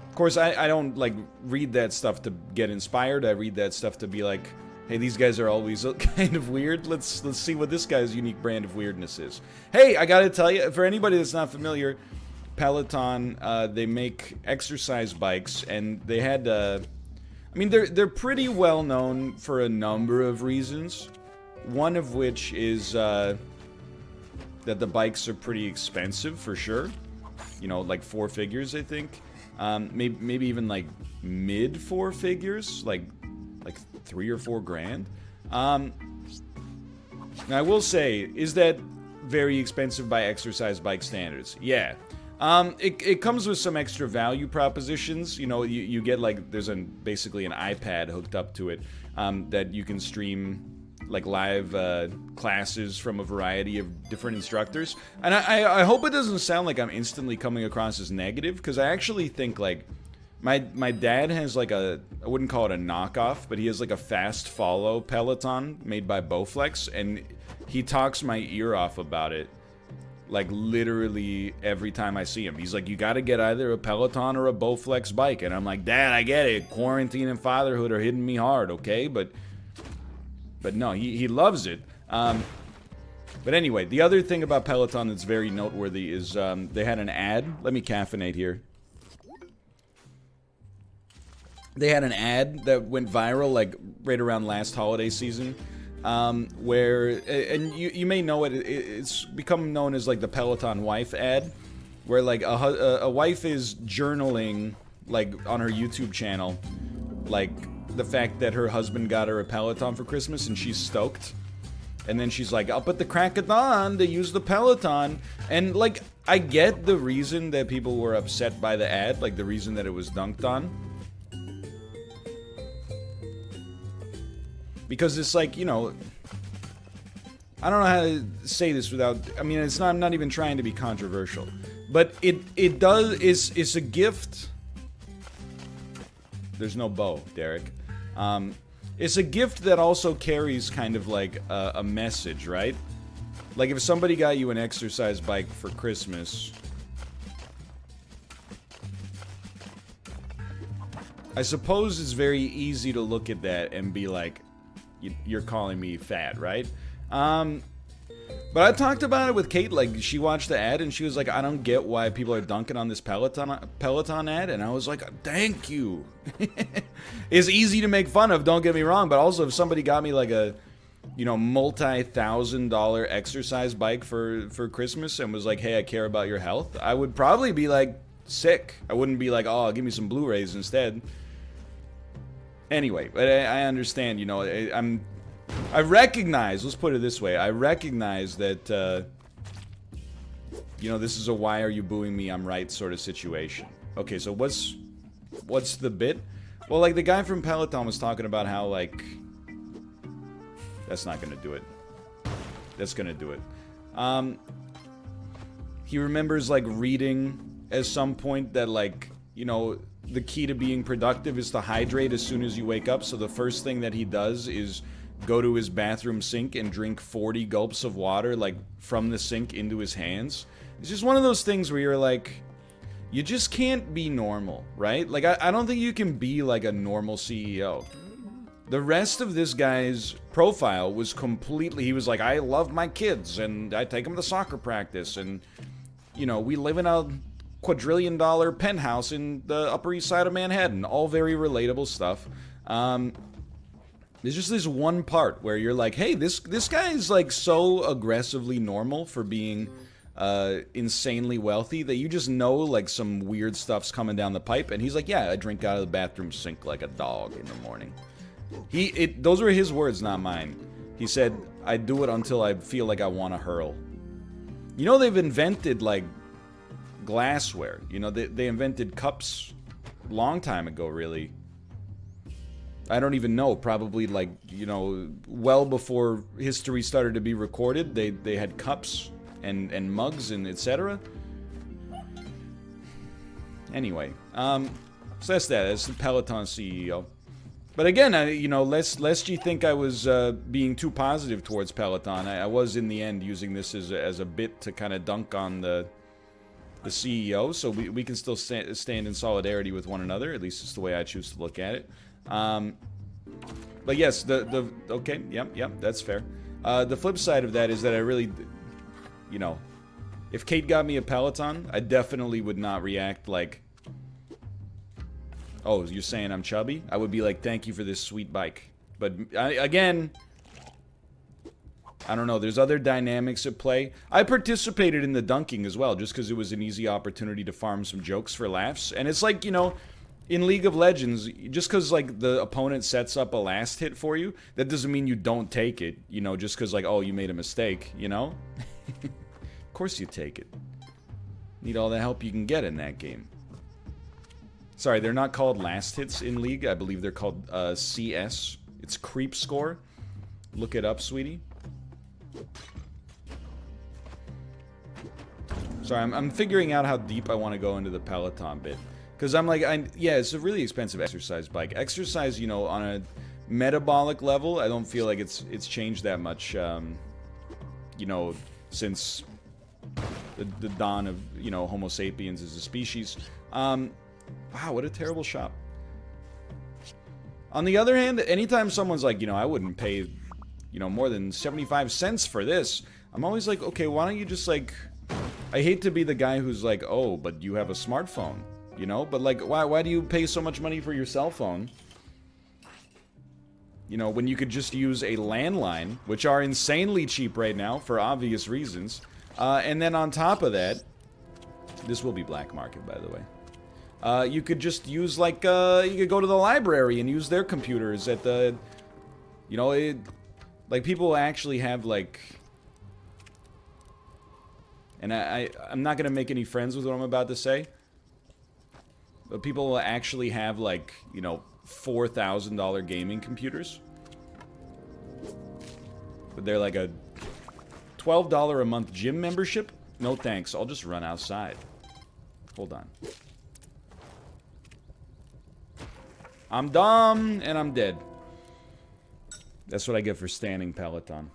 Of course, I don't, like, read that stuff to get inspired. I read that stuff to be like, hey, these guys are always kind of weird. Let's see what this guy's unique brand of weirdness is. Hey, I gotta tell you, for anybody that's not familiar, Peloton, they make exercise bikes, and they had, I mean, they're pretty well known for a number of reasons. One of which is that the bikes are pretty expensive, for sure. You know, like 4 figures, I think. Maybe even like mid 4 figures, like 3 or 4 grand. Now, I will say, is that very expensive by exercise bike standards? Yeah. It comes with some extra value propositions. You know, you get, like, there's basically an iPad hooked up to it that you can stream, like, live classes from a variety of different instructors. And I hope it doesn't sound like I'm instantly coming across as negative, because I actually think, like, my dad has, like, I wouldn't call it a knockoff, but he has, like, a fast follow Peloton made by Bowflex, and he talks my ear off about it. Like, literally every time I see him. He's like, you gotta get either a Peloton or a Bowflex bike. And I'm like, Dad, I get it. Quarantine and fatherhood are hitting me hard, okay? But no, he loves it. But anyway, the other thing about Peloton that's very noteworthy is they had an ad. Let me caffeinate here. They had an ad that went viral, like, right around last holiday season. Where, and you may know it, it's become known as, like, the Peloton wife ad, where, like, a wife is journaling, like, on her YouTube channel, like, the fact that her husband got her a Peloton for Christmas, and she's stoked. And then she's like, up at the crack of dawn to use the Peloton. And, like, I get the reason that people were upset by the ad, like, the reason that it was dunked on. Because it's like, you know, I don't know how to say this without, I mean, it's not, I'm not even trying to be controversial, but it does, it's a gift. There's no bow, Derek. It's a gift that also carries kind of like a message, right? Like, if somebody got you an exercise bike for Christmas, I suppose it's very easy to look at that and be like, you're calling me fat, right? But I talked about it with Kate. Like, she watched the ad and she was like, I don't get why people are dunking on this Peloton ad. And I was like, thank you. It's easy to make fun of, don't get me wrong, but also if somebody got me like a you know, multi-$1,000 exercise bike for Christmas and was like, hey, I care about your health, I would probably be like, sick. I wouldn't be like, oh, give me some Blu-rays instead. Anyway, but I understand, you know, I recognize, let's put it this way, I recognize that, you know, this is a why are you booing me, I'm right sort of situation. Okay, so what's the bit? Well, like, the guy from Peloton was talking about how, like, that's not gonna do it. That's gonna do it. He remembers, like, reading at some point that, like, you know, the key to being productive is to hydrate as soon as you wake up, so the first thing that he does is go to his bathroom sink and drink 40 gulps of water, like, from the sink into his hands. It's just one of those things where you're like, you just can't be normal, right? Like, I don't think you can be, like, a normal CEO. The rest of this guy's profile was completely, he was like, I love my kids, and I take them to soccer practice, and, you know, we live in a quadrillion-dollar penthouse in the Upper East Side of Manhattan. All very relatable stuff. There's just this one part where you're like, hey, this guy is, like, so aggressively normal for being insanely wealthy that you just know, like, some weird stuff's coming down the pipe, and he's like, yeah, I drink out of the bathroom sink like a dog in the morning. Those were his words, not mine. He said, I do it until I feel like I want to hurl. You know, they've invented, like, glassware. You know, they invented cups a long time ago, really. I don't even know, probably, like, you know, well before history started to be recorded, they had cups and mugs and etc. Anyway, so that's that. That's the Peloton CEO. But again, you know, lest you think I was being too positive towards Peloton, I was in the end using this as a bit to kind of dunk on the CEO, so we can still stand in solidarity with one another. At least it's the way I choose to look at it. But yes, okay, yep, that's fair. The flip side of that is that I really, you know, if Kate got me a Peloton, I definitely would not react like, oh, you're saying I'm chubby? I would be like, thank you for this sweet bike. But again, I don't know, there's other dynamics at play. I participated in the dunking as well, just because it was an easy opportunity to farm some jokes for laughs. And it's like, you know, in League of Legends, just because, like, the opponent sets up a last hit for you, that doesn't mean you don't take it, you know, just because, like, oh, you made a mistake, you know? Of course you take it. Need all the help you can get in that game. Sorry, they're not called last hits in League. I believe they're called CS. It's creep score. Look it up, sweetie. Sorry, I'm figuring out how deep I want to go into the Peloton bit. Because I'm like, yeah, it's a really expensive exercise bike. Exercise, you know, on a metabolic level, I don't feel like it's changed that much, you know, since the dawn of, you know, Homo sapiens as a species. Wow, what a terrible shop. On the other hand, anytime someone's like, you know, I wouldn't pay, you know, more than 75 cents for this, I'm always like, okay, why don't you just, like, I hate to be the guy who's like, oh, but you have a smartphone, you know? But, like, why do you pay so much money for your cell phone? You know, when you could just use a landline, which are insanely cheap right now for obvious reasons. And then on top of that, this will be black market, by the way. You could just use, like, you could go to the library and use their computers at the, you know, like, people actually have, like, and I'm not gonna make any friends with what I'm about to say, but people will actually have, like, you know, $4,000 gaming computers. But they're like a $12 a month gym membership? No thanks, I'll just run outside. Hold on. I'm dumb, and I'm dead. That's what I get for standing Peloton.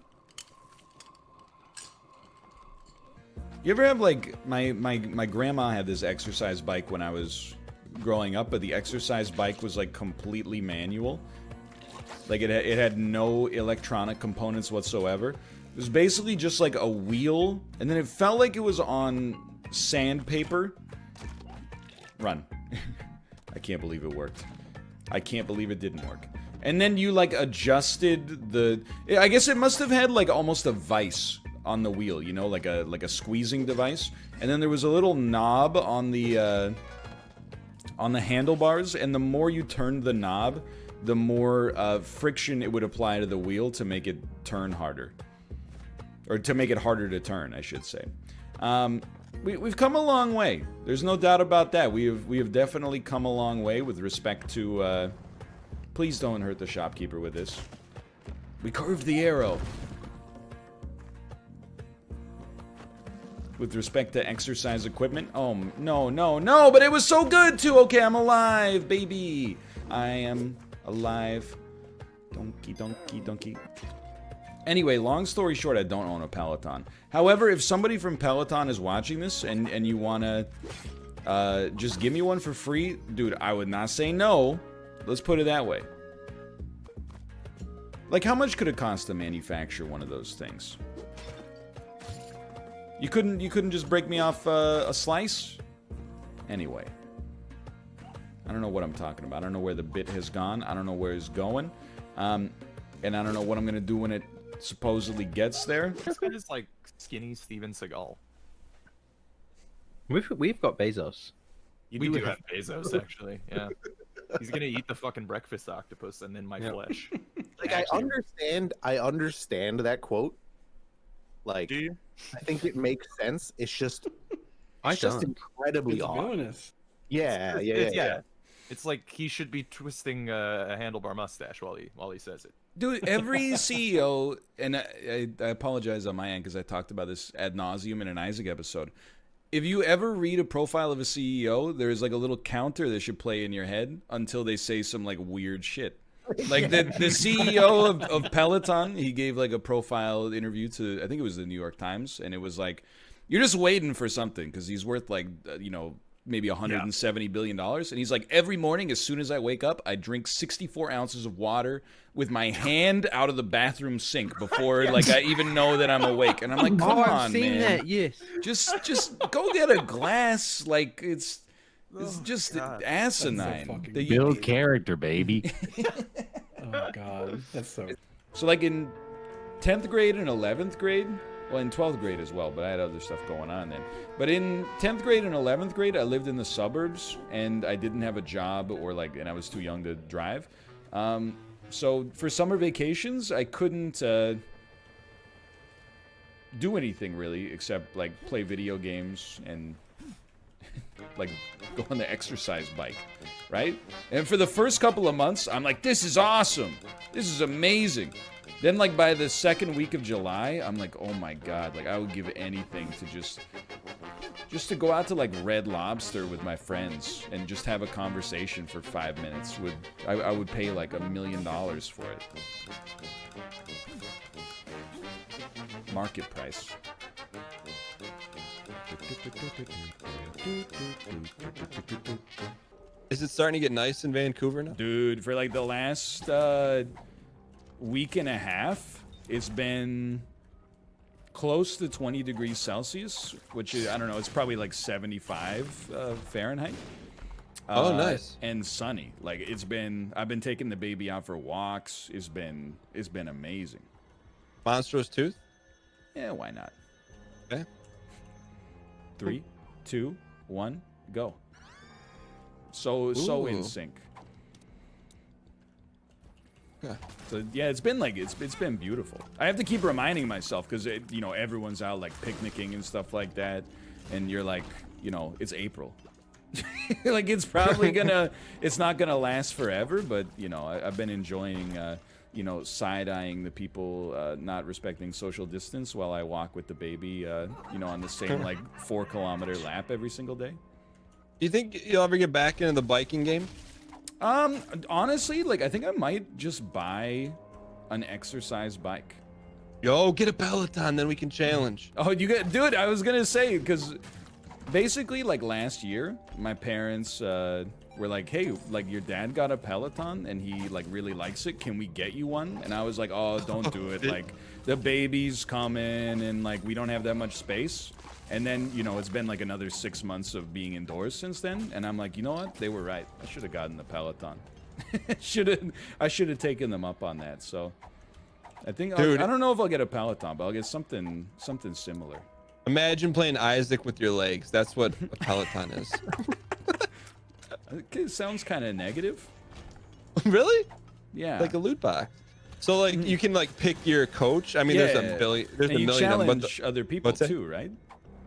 You ever have, like, my grandma had this exercise bike when I was growing up, but the exercise bike was, like, completely manual. Like, it had no electronic components whatsoever. It was basically just, like, a wheel, and then it felt like it was on sandpaper. Run. I can't believe it worked. I can't believe it didn't work. And then you like adjusted the. I guess it must have had like almost a vice on the wheel, you know, like a squeezing device. And then there was a little knob on the handlebars. And the more you turned the knob, the more friction it would apply to the wheel to make it turn harder, or to make it harder to turn, I should say. We've come a long way. There's no doubt about that. We have definitely come a long way with respect to. Please don't hurt the shopkeeper with this. We curved the arrow. With respect to exercise equipment. Oh, no, but it was so good too. Okay, I'm alive, baby. I am alive. Donkey. Anyway, long story short, I don't own a Peloton. However, if somebody from Peloton is watching this and you want to just give me one for free, dude, I would not say no. Let's put it that way. Like, how much could it cost to manufacture one of those things? You couldn't just break me off a slice? Anyway. I don't know what I'm talking about. I don't know where the bit has gone. I don't know where it's going. And I don't know what I'm going to do when it supposedly gets there. This guy is like skinny Steven Seagal. We've got Bezos. We do have Bezos, actually. Yeah. He's gonna eat the fucking breakfast octopus and then my flesh. Like, I understand that quote. Like, Do you? I think it makes sense. It's just incredibly It's odd. villainous. Yeah. It's like he should be twisting a handlebar mustache while he says it. Dude, every CEO, and I apologize on my end because I talked about this ad nauseum in an Isaac episode. If you ever read a profile of a CEO, there's like a little counter that should play in your head until they say some like weird shit. Like the CEO of Peloton, he gave like a profile interview to, I think it was the New York Times, and it was like, you're just waiting for something because he's worth like, maybe $170 billion. And he's like, every morning as soon as I wake up, I drink 64 ounces of water with my hand out of the bathroom sink before like I even know that I'm awake. And I'm like, come on, I've seen man. that, yes. Just go get a glass. Like it's just asinine. fucking The- Build character, baby. Oh god, that's so. So like in 10th grade and 11th grade, well, in 12th grade as well, but I had other stuff going on then. But in 10th grade and 11th grade, I lived in the suburbs, and I didn't have a job and I was too young to drive. So for summer vacations, I couldn't do anything really except like play video games and like go on the exercise bike, right? And for the first couple of months, I'm like, this is awesome. This is amazing. Then, like, by the second week of July, I'm like, oh my god, like, I would give anything to just to go out to, like, Red Lobster with my friends and just have a conversation for 5 minutes. I would pay, like, $1 million for it. Market price. Is it starting to get nice in Vancouver now? Dude, for, like, the last, week and a half, it's been close to 20 degrees Celsius, which is, I don't know, it's probably like 75 Fahrenheit. Oh, nice. And sunny. Like I've been taking the baby out for walks. It's been amazing. Monstrous tooth? Yeah, why not? Okay. 3, 2, 1, go. So in sync. Yeah. So yeah, it's been beautiful. I have to keep reminding myself because everyone's out like picnicking and stuff like that, and you're like, it's April. Like it's probably it's not gonna last forever, but I've been enjoying side-eyeing the people not respecting social distance while I walk with the baby on the same like 4-kilometer lap every single day. Do you think you'll ever get back into the biking game? Honestly, like I think I might just buy an exercise bike. Yo, get a Peloton, then we can challenge. Oh, you get, dude, I was gonna say, because basically like last year, my parents were like, hey, like your dad got a Peloton and he like really likes it. Can we get you one? And I was like, oh, don't do it. Like the baby's coming and like we don't have that much space. And then, it's been like another 6 months of being indoors since then. And I'm like, you know what? They were right. I should have gotten the Peloton. I should have taken them up on that. So I think I Dude. don't know if I'll get a Peloton, but I'll get something similar. Imagine playing Isaac with your legs. That's what a Peloton is. It sounds kind of negative. Really? Yeah. Like a loot box. So like you can like pick your coach. I mean, there's a billion. There's and a you million of them. But challenge other people what's that? too, right?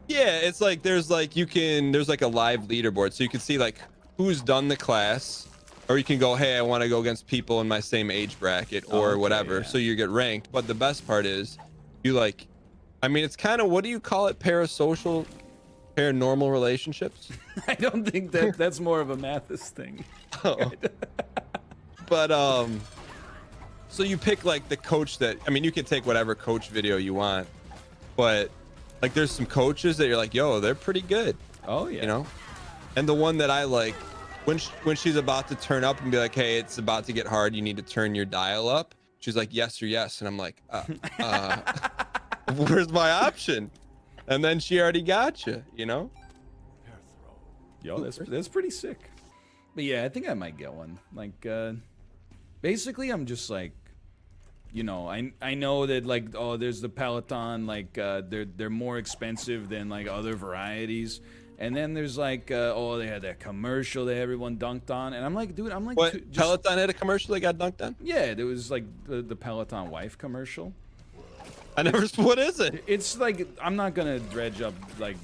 yeah, it's like there's like there's like a live leaderboard, so you can see like who's done the class, or you can go, hey, I want to go against people in my same age bracket or okay, whatever. yeah. So you get ranked. But the best part is, you like, I mean, it's kind of, what do you call it? Parasocial, paranormal relationships. I don't think that's more of a Mathis thing. Oh. But so you pick like the coach that, I mean, you can take whatever coach video you want, but like there's some coaches that you're like, yo, they're pretty good. Oh yeah. You know? And the one that I like, when she's about to turn up and be like, hey, it's about to get hard, you need to turn your dial up. She's like, yes or yes. And I'm like, where's my option? And then she already got you, you know? Yo, that's pretty sick. But yeah, I think I might get one. Like, basically, I'm just like, you know, I know that like, oh, there's the Peloton, like, they're more expensive than like other varieties. And then there's like, oh, they had that commercial that everyone dunked on, and I'm like, dude, I'm like, What, Peloton had a commercial that got dunked on? Yeah, there was like the Peloton wife commercial. I never. What is it? It's like, I'm not gonna dredge up like.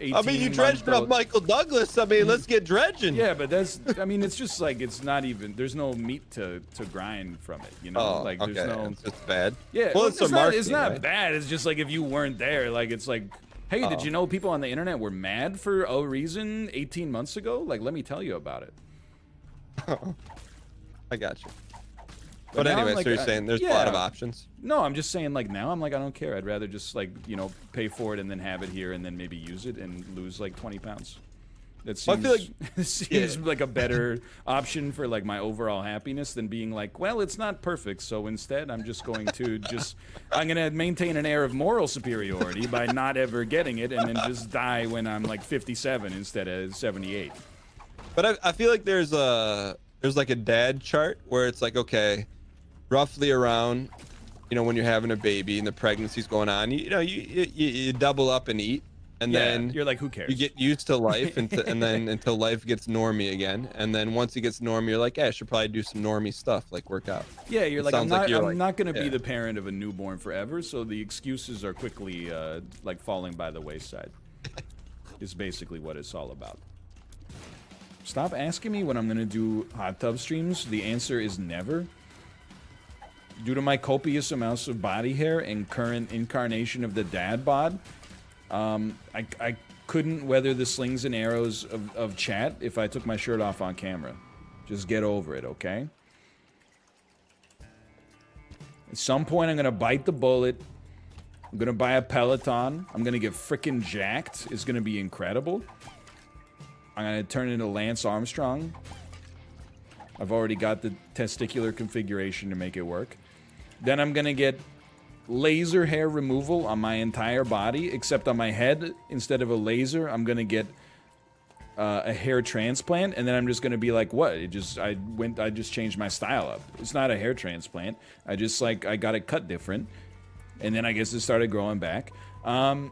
I mean, you dredged up Michael Douglas. I mean, let's get dredging. Yeah, but that's. I mean, it's just like, it's not even. There's no meat to grind from it. You know, Oh, like okay. there's no. It's just bad. Yeah, Well, it's it's not. marketing, It's not right? bad. It's just like if you weren't there, like it's like. Hey, did you know people on the internet were mad for a reason 18 months ago? Like, let me tell you about it. I got you. But now I'm anyway, like, so you're saying there's a lot of yeah. options. No, I'm just saying, like, now I'm like, I don't care. I'd rather just, like, you know, pay for it and then have it here and then maybe use it and lose, like, 20 pounds. That Well, seems, I feel like- seems like a better option for, like, my overall happiness than being like, well, it's not perfect, so instead I'm just going to I'm going to maintain an air of moral superiority by not ever getting it and then just die when I'm, like, 57 instead of 78. But I feel like there's like a dad chart where it's like, okay, roughly around, you know, when you're having a baby and the pregnancy's going on, you know, you double up and eat, and then you're like, who cares? you get used to life, and then until life gets normie again, and then once it gets normie, you're like, yeah, I should probably do some normie stuff, like work out. Yeah, you're It like, I'm sounds like not, you're I'm like- not going to be yeah. the parent of a newborn forever, so the excuses are quickly, like, falling by the wayside. Is basically what it's all about. Stop asking me when I'm going to do hot tub streams. The answer is never. Due to my copious amounts of body hair and current incarnation of the dad bod, I couldn't weather the slings and arrows of chat if I took my shirt off on camera. Just get over it, okay? At some point, I'm going to bite the bullet. I'm going to buy a Peloton. I'm going to get frickin' jacked. It's going to be incredible. I'm going to turn into Lance Armstrong. I've already got the testicular configuration to make it work. Then I'm going to get laser hair removal on my entire body, except on my head. Instead of a laser, I'm going to get a hair transplant, and then I'm just going to be like, what? I just changed my style up. It's not a hair transplant. I got it cut different, and then I guess it started growing back. And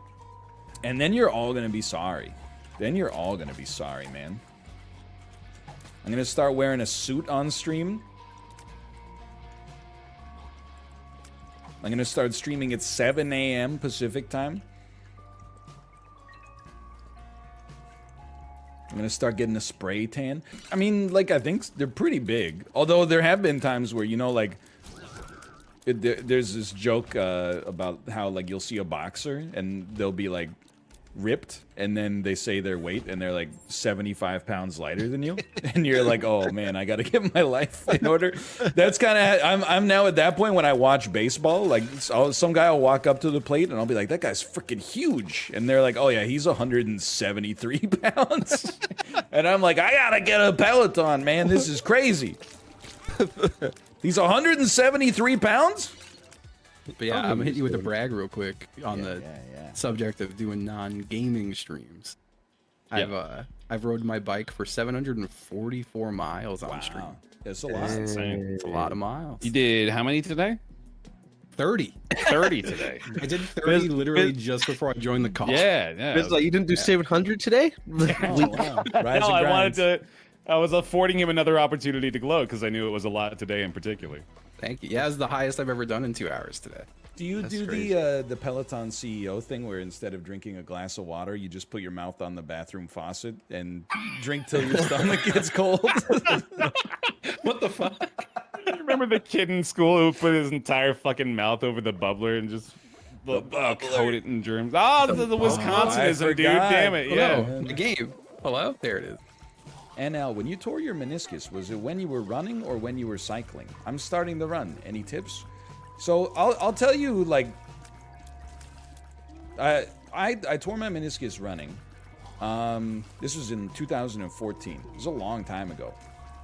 then you're all going to be sorry. Then you're all going to be sorry, man. I'm going to start wearing a suit on stream. I'm going to start streaming at 7 a.m. Pacific time. I'm going to start getting a spray tan. I mean, like, I think they're pretty big. Although there have been times where, you know, like, there's this joke about how, like, you'll see a boxer and they'll be, like, ripped, and then they say their weight and they're like 75 pounds lighter than you, and you're like, oh man, I gotta get my life in order. That's kind of, I'm now at that point when I watch baseball, like some guy will walk up to the plate and I'll be like, that guy's freaking huge, and they're like, oh yeah, he's 173 pounds. And I'm like, I gotta get a Peloton, man, this is crazy. He's 173 pounds. But yeah, I'm gonna hit you with a brag real quick on the subject of doing non-gaming streams. I've rode my bike for 744 miles on stream. That's a lot. That's insane. It's a lot of miles. You did how many today? 30. 30 today. I did 30 literally just before I joined the call. Yeah. It's like, you didn't do 700 today? Oh, wow. Rise No, and I wanted grind. to. I was affording him another opportunity to gloat because I knew it was a lot today in particular. Thank you. Yeah, it's the highest I've ever done in 2 hours today. Do you That's do crazy. the Peloton CEO thing where instead of drinking a glass of water, you just put your mouth on the bathroom faucet and drink till your stomach gets cold? What the fuck? Remember the kid in school who put his entire fucking mouth over the bubbler and just coat it in germs? Oh, the Wisconsinism, dude. forgot. Damn it. Yeah. Hello, the game. Hello? There it is. And Al, when you tore your meniscus, was it when you were running or when you were cycling? I'm starting the run. Any tips? So I'll tell you, like, I tore my meniscus running. This was in 2014. It was a long time ago,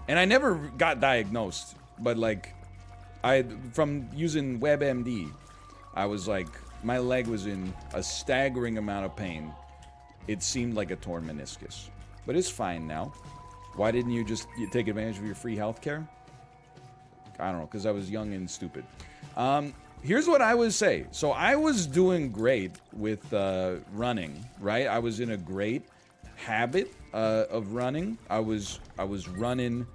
and I never got diagnosed. But like, from using WebMD, I was like, my leg was in a staggering amount of pain. It seemed like a torn meniscus, but it's fine now. Why didn't you just take advantage of your free healthcare? I don't know, because I was young and stupid. Here's what I would say. So I was doing great with running, right? I was in a great habit of running. I was running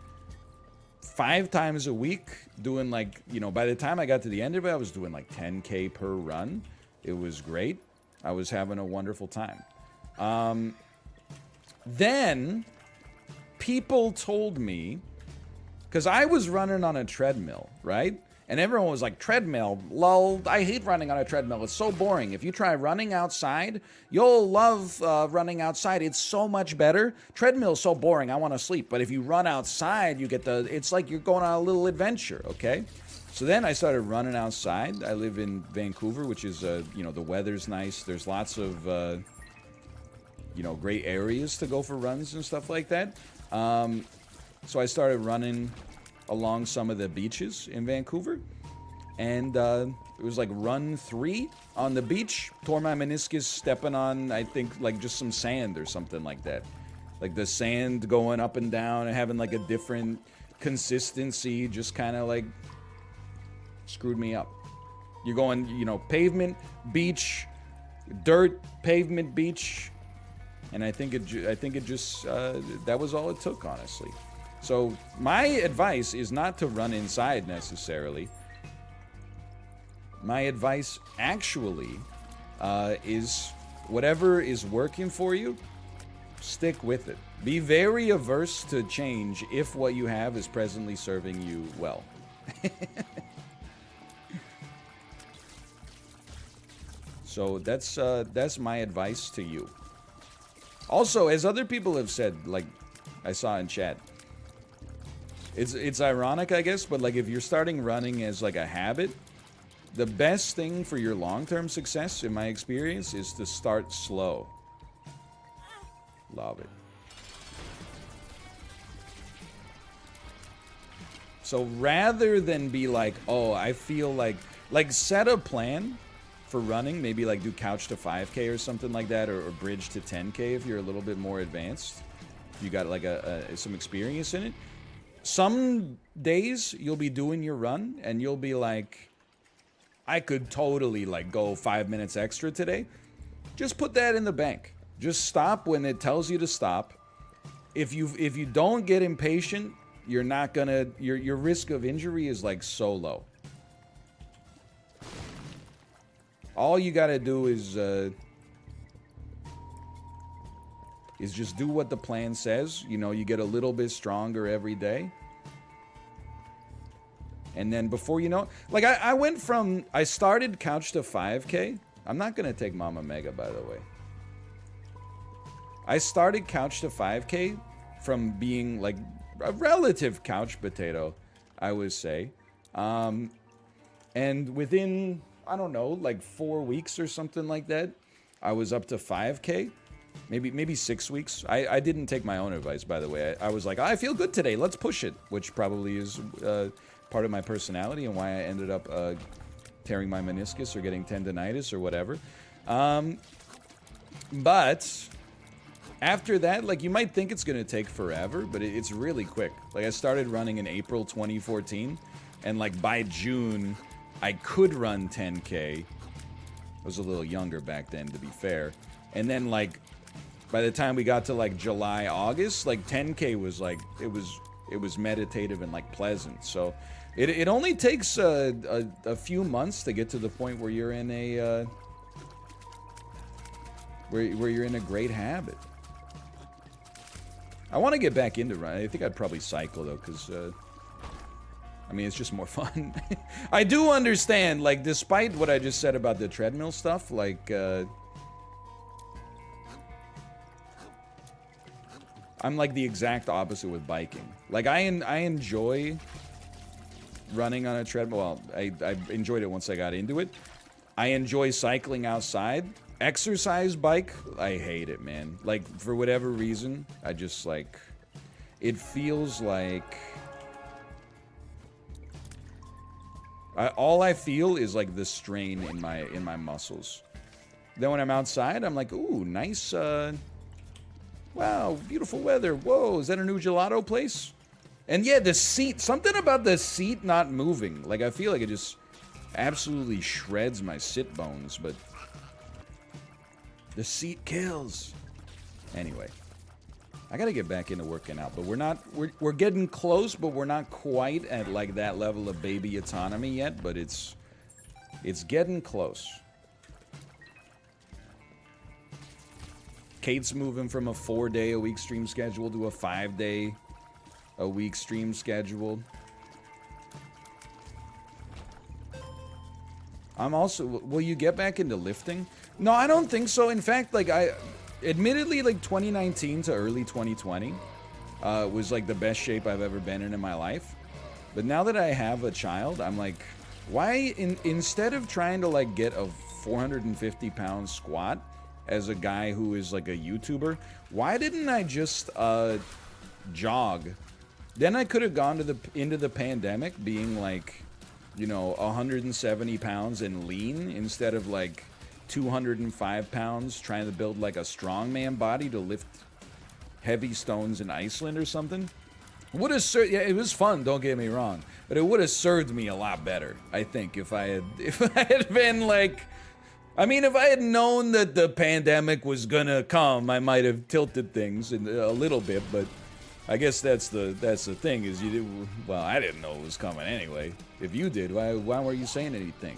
5 times a week, doing like, you know, by the time I got to the end of it, I was doing like 10K per run. It was great. I was having a wonderful time. Then people told me, because I was running on a treadmill, right? And everyone was like, treadmill, lol, I hate running on a treadmill. It's so boring. If you try running outside, you'll love running outside. It's so much better. Treadmill's so boring, I want to sleep. But if you run outside, you get it's like you're going on a little adventure, okay? So then I started running outside. I live in Vancouver, which is, you know, the weather's nice. There's lots of, you know, great areas to go for runs and stuff like that. So I started running along some of the beaches in Vancouver, and it was like run 3 on the beach. Tore my meniscus stepping on, I think, like just some sand or something like that. Like the sand going up and down and having like a different consistency, just kind of like screwed me up. You're going, you know, pavement, beach, dirt, pavement, beach, and I think it just that was all it took, honestly. So my advice is not to run inside necessarily. My advice actually is whatever is working for you, stick with it. Be very averse to change if what you have is presently serving you well. So that's my advice to you. Also, as other people have said, like I saw in chat, it's ironic, I guess, but like if you're starting running as like a habit, the best thing for your long-term success, in my experience, is to start slow. Love it. So rather than be like, oh, I feel like set a plan for running, maybe like do couch to 5K or something like that, or bridge to 10K if you're a little bit more advanced. You got like some experience in it. Some days you'll be doing your run and you'll be like, I could totally like go 5 minutes extra today. Just put that in the bank. Just stop when it tells you to stop. If you don't get impatient, you're not gonna, your risk of injury is like so low. All you gotta do is just do what the plan says. You know, you get a little bit stronger every day. And then before you know, like I started couch to 5K. I'm not gonna take Mama Mega, by the way. I started couch to 5K from being like a relative couch potato, I would say. And within, I don't know, like 4 weeks or something like that, I was up to 5K. Maybe 6 weeks. I didn't take my own advice, by the way. I was like, I feel good today, let's push it, which probably is part of my personality and why I ended up tearing my meniscus or getting tendonitis or whatever. But After that, like, you might think it's gonna take forever, but it's really quick. Like, I started running in April 2014, and like by June, I could run 10K. I was a little younger back then, to be fair. And then like, by the time we got to like July, August, like 10K was like, it was meditative and like pleasant. So it only takes a few months to get to the point where you're in a where you're in a great habit. I want to get back into running. I think I'd probably cycle though, because I mean, it's just more fun. I do understand, like, despite what I just said about the treadmill stuff, like, I'm like the exact opposite with biking. Like, I enjoy running on a treadmill. Well, I enjoyed it once I got into it. I enjoy cycling outside. Exercise bike, I hate it, man. Like, for whatever reason, I just, like, it feels like... all I feel is, like, the strain in my muscles. Then when I'm outside, I'm like, ooh, nice, wow, beautiful weather. Whoa, is that a new gelato place? And yeah, the seat, something about the seat not moving. Like, I feel like it just absolutely shreds my sit bones, but... the seat kills. Anyway, I gotta get back into working out, but we're getting close, but we're not quite at like that level of baby autonomy yet, but it's getting close. Kate's moving from a 4-day-a-week stream schedule to a 5-day-a-week stream schedule. I'm also, will you get back into lifting? No, I don't think so. In fact, like, admittedly, like, 2019 to early 2020 was, like, the best shape I've ever been in my life. But now that I have a child, I'm like, why, instead of trying to, like, get a 450-pound squat as a guy who is, like, a YouTuber, why didn't I just, jog? Then I could have gone to into the pandemic being, like, you know, 170 pounds and lean instead of, like, 205 pounds trying to build like a strongman body to lift heavy stones in Iceland or something. Would have yeah, it was fun, don't get me wrong, but it would have served me a lot better, I think, if I had been like, I mean, if I had known that the pandemic was gonna come, I might have tilted things a little bit, but I guess that's the thing is you did, well, I didn't know it was coming anyway. If you did, why weren't you saying anything?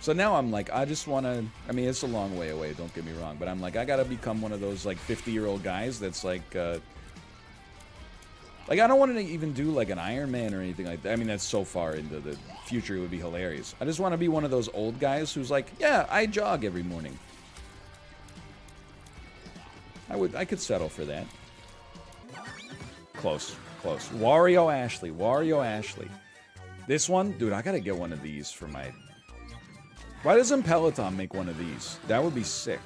So now I'm like, I just want to, I mean, it's a long way away, don't get me wrong, but I'm like, I got to become one of those, like, 50-year-old guys that's, like, I don't want to even do, like, an Iron Man or anything like that. I mean, that's so far into the future, it would be hilarious. I just want to be one of those old guys who's like, yeah, I jog every morning. I could settle for that. Close. Wario Ashley. This one, dude, I got to get one of these for my... Why doesn't Peloton make one of these? That would be sick.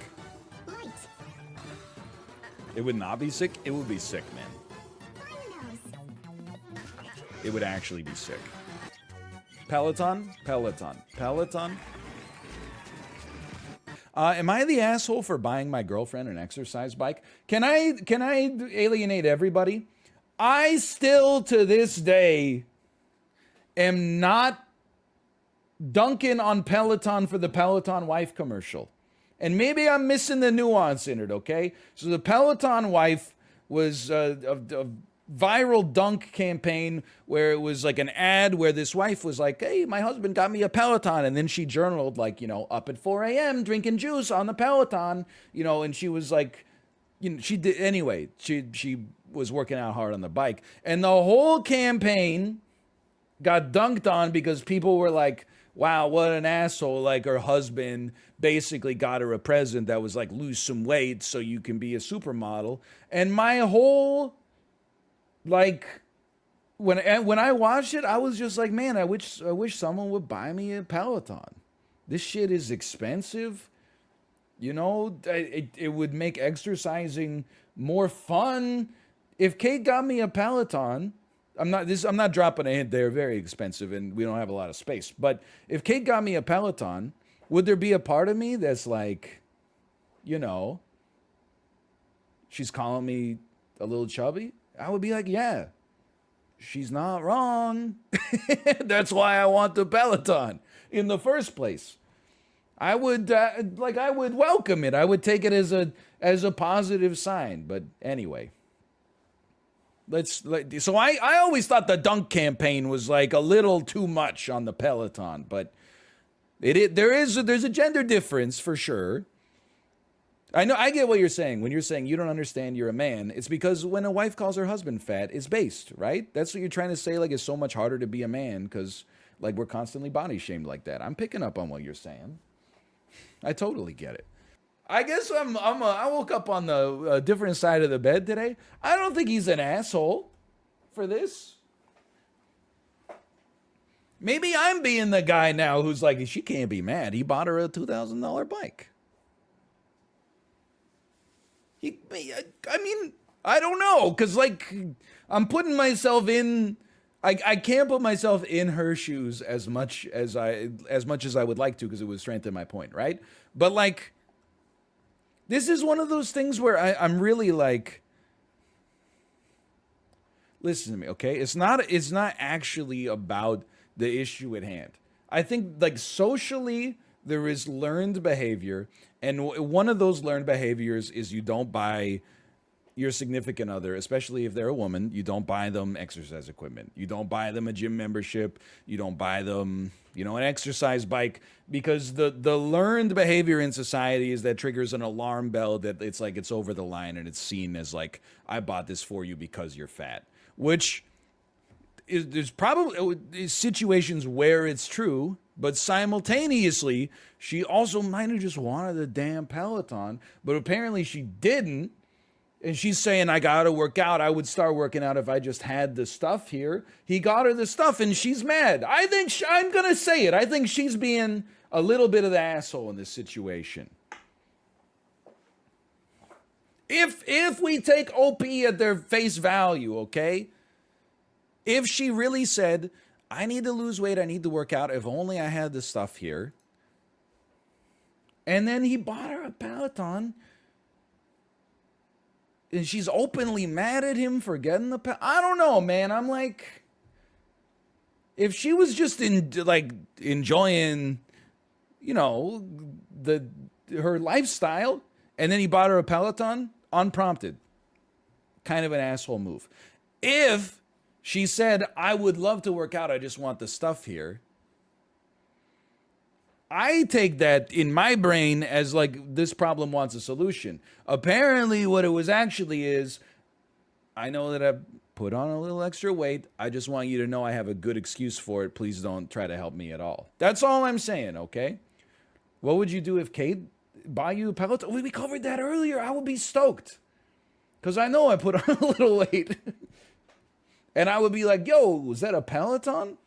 It would not be sick? It would be sick, man. It would actually be sick. Peloton? Am I the asshole for buying my girlfriend an exercise bike? Can I alienate everybody? I still, to this day, am not dunking on Peloton for the Peloton wife commercial. And maybe I'm missing the nuance in it, okay? So the Peloton wife was a viral dunk campaign where it was like an ad where this wife was like, hey, my husband got me a Peloton. And then she journaled like, you know, up at 4 a.m. drinking juice on the Peloton, you know, and she was like, you know, she did, anyway, she was working out hard on the bike. And the whole campaign got dunked on because people were like, wow, what an asshole. Like, her husband basically got her a present that was like, lose some weight so you can be a supermodel. And my whole, like, when I watched it, I was just like, man, I wish someone would buy me a Peloton. This shit is expensive. You know, it would make exercising more fun. If Kate got me a Peloton, I'm not dropping a hint. They're very expensive and we don't have a lot of space. But if Kate got me a Peloton, would there be a part of me that's like, you know, she's calling me a little chubby, I would be like, yeah, she's not wrong. That's why I want the Peloton in the first place. I would I would welcome it. I would take it as a positive sign. But anyway, so I always thought the dunk campaign was like a little too much on the Peloton, but there's a gender difference for sure. I know, I get what you're saying. When you're saying you don't understand you're a man, it's because when a wife calls her husband fat, it's based, right? That's what you're trying to say, like it's so much harder to be a man because like we're constantly body shamed like that. I'm picking up on what you're saying. I totally get it. I guess I woke up on the different side of the bed today. I don't think he's an asshole for this. Maybe I'm being the guy now who's like, she can't be mad. He bought her a $2,000 bike. I mean, I don't know, because like I'm putting myself in. I can't put myself in her shoes as much as I would like to, because it would strengthen my point, right? But like, this is one of those things where I'm really like, listen to me, okay? It's not actually about the issue at hand. I think like socially there is learned behavior, and one of those learned behaviors is you don't buy your significant other, especially if they're a woman, you don't buy them exercise equipment. You don't buy them a gym membership. You don't buy them, an exercise bike, because the learned behavior in society is that triggers an alarm bell that it's like it's over the line and it's seen as like, I bought this for you because you're fat, which there's probably situations where it's true, but simultaneously, she also might have just wanted the damn Peloton, but apparently she didn't. And she's saying, I gotta work out. I would start working out if I just had the stuff here. He got her the stuff and she's mad. I think, I'm gonna say it, I think she's being a little bit of the asshole in this situation. If we take OP at their face value, okay? If she really said, I need to lose weight, I need to work out, if only I had the stuff here. And then he bought her a Peloton. And she's openly mad at him for getting the Peloton. I don't know, man. I'm like, if she was just enjoying, her lifestyle, and then he bought her a Peloton, unprompted. Kind of an asshole move. If she said, I would love to work out, I just want the stuff here, I take that in my brain as like, this problem wants a solution. Apparently what it was actually is, I know that I put on a little extra weight. I just want you to know I have a good excuse for it. Please don't try to help me at all. That's all I'm saying, okay? What would you do if Kate buy you a Peloton? We covered that earlier. I would be stoked. Because I know I put on a little weight. And I would be like, yo, was that a Peloton?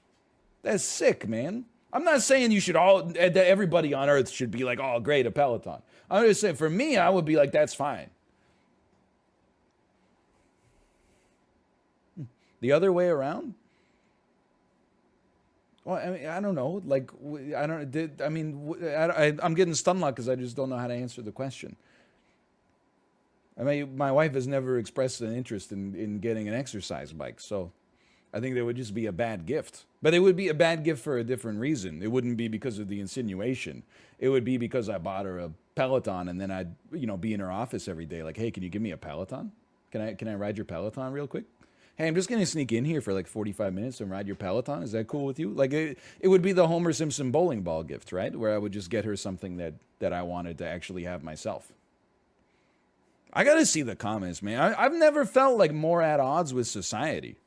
That's sick, man. I'm not saying you should that everybody on earth should be like, oh, great, a Peloton. I'm just saying, for me, I would be like, that's fine. The other way around? Well, I mean, I don't know. Like, I'm getting stunlocked because I just don't know how to answer the question. I mean, my wife has never expressed an interest in getting an exercise bike, so I think that would just be a bad gift. But it would be a bad gift for a different reason. It wouldn't be because of the insinuation. It would be because I bought her a Peloton, and then I'd, be in her office every day like, hey, can you give me a Peloton? Can I ride your Peloton real quick? Hey, I'm just going to sneak in here for like 45 minutes and ride your Peloton. Is that cool with you? Like, it would be the Homer Simpson bowling ball gift, right? Where I would just get her something that I wanted to actually have myself. I got to see the comments, man. I've never felt like more at odds with society,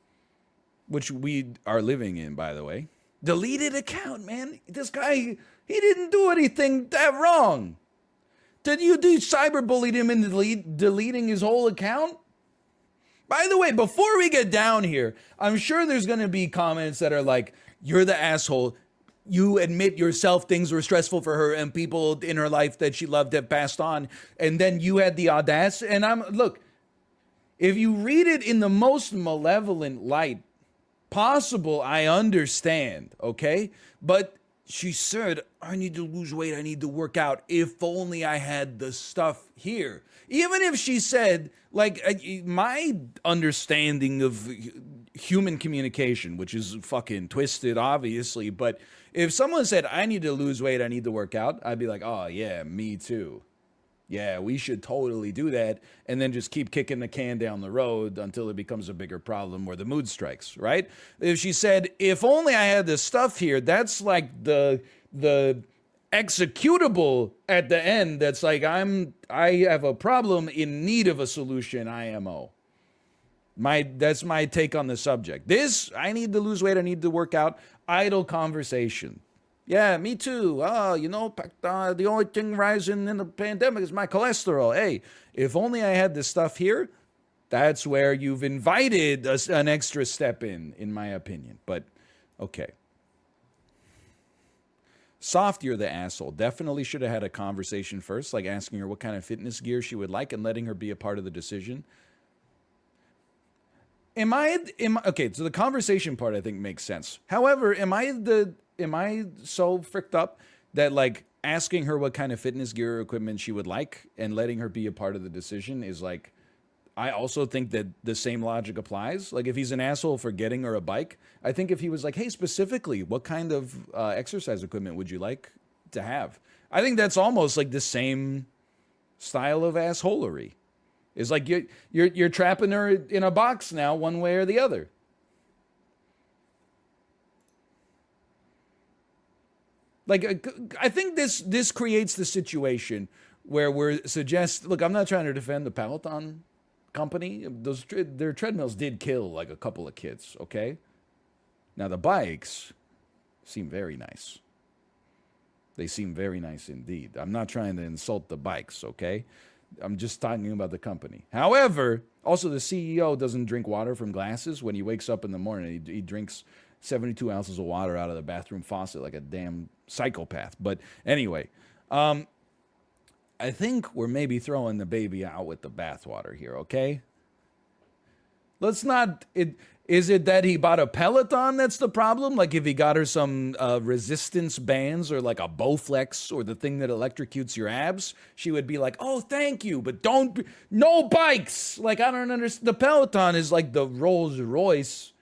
which we are living in, by the way. Deleted account, man. This guy, he didn't do anything that wrong. Did you cyberbullied him into deleting his whole account? By the way, before we get down here, I'm sure there's going to be comments that are like, you're the asshole. You admit yourself things were stressful for her and people in her life that she loved have passed on. And then you had the audacity. And look, if you read it in the most malevolent light possible, I understand, okay? But she said, I need to lose weight, I need to work out. If only I had the stuff here. Even if she said, like, my understanding of human communication, which is fucking twisted, obviously, but if someone said, I need to lose weight, I need to work out, I'd be like, oh, yeah, me too. Yeah, we should totally do that, and then just keep kicking the can down the road until it becomes a bigger problem or the mood strikes, right? If she said, if only I had this stuff here, that's like the executable at the end. That's like, I have a problem in need of a solution, IMO. That's my take on the subject. This, I need to lose weight, I need to work out, idle conversation. Yeah, me too. Oh, you know, the only thing rising in the pandemic is my cholesterol. Hey, if only I had this stuff here, that's where you've invited an extra step in my opinion. But, okay. Soft, you're the asshole. Definitely should have had a conversation first, like asking her what kind of fitness gear she would like and letting her be a part of the decision. Okay, so the conversation part I think makes sense. However, am I so fricked up that, like, asking her what kind of fitness gear or equipment she would like and letting her be a part of the decision is like, I also think that the same logic applies. Like, if he's an asshole for getting her a bike, I think if he was like, hey, specifically, what kind of exercise equipment would you like to have? I think that's almost like the same style of assholery. It's like you're trapping her in a box now, one way or the other. Like, I think this creates the situation where look, I'm not trying to defend the Peloton company. Their treadmills did kill like a couple of kids, okay? Now the bikes seem very nice. They seem very nice indeed. I'm not trying to insult the bikes, okay? I'm just talking about the company. However, also the CEO doesn't drink water from glasses. When he wakes up in the morning, he drinks 72 ounces of water out of the bathroom faucet like a damn psychopath. But anyway, I think we're maybe throwing the baby out with the bathwater here, okay? Let's not... Is it that he bought a Peloton that's the problem? Like, if he got her some resistance bands or like a Bowflex or the thing that electrocutes your abs, she would be like, oh, thank you, but no bikes! Like, I don't understand. The Peloton is like the Rolls Royce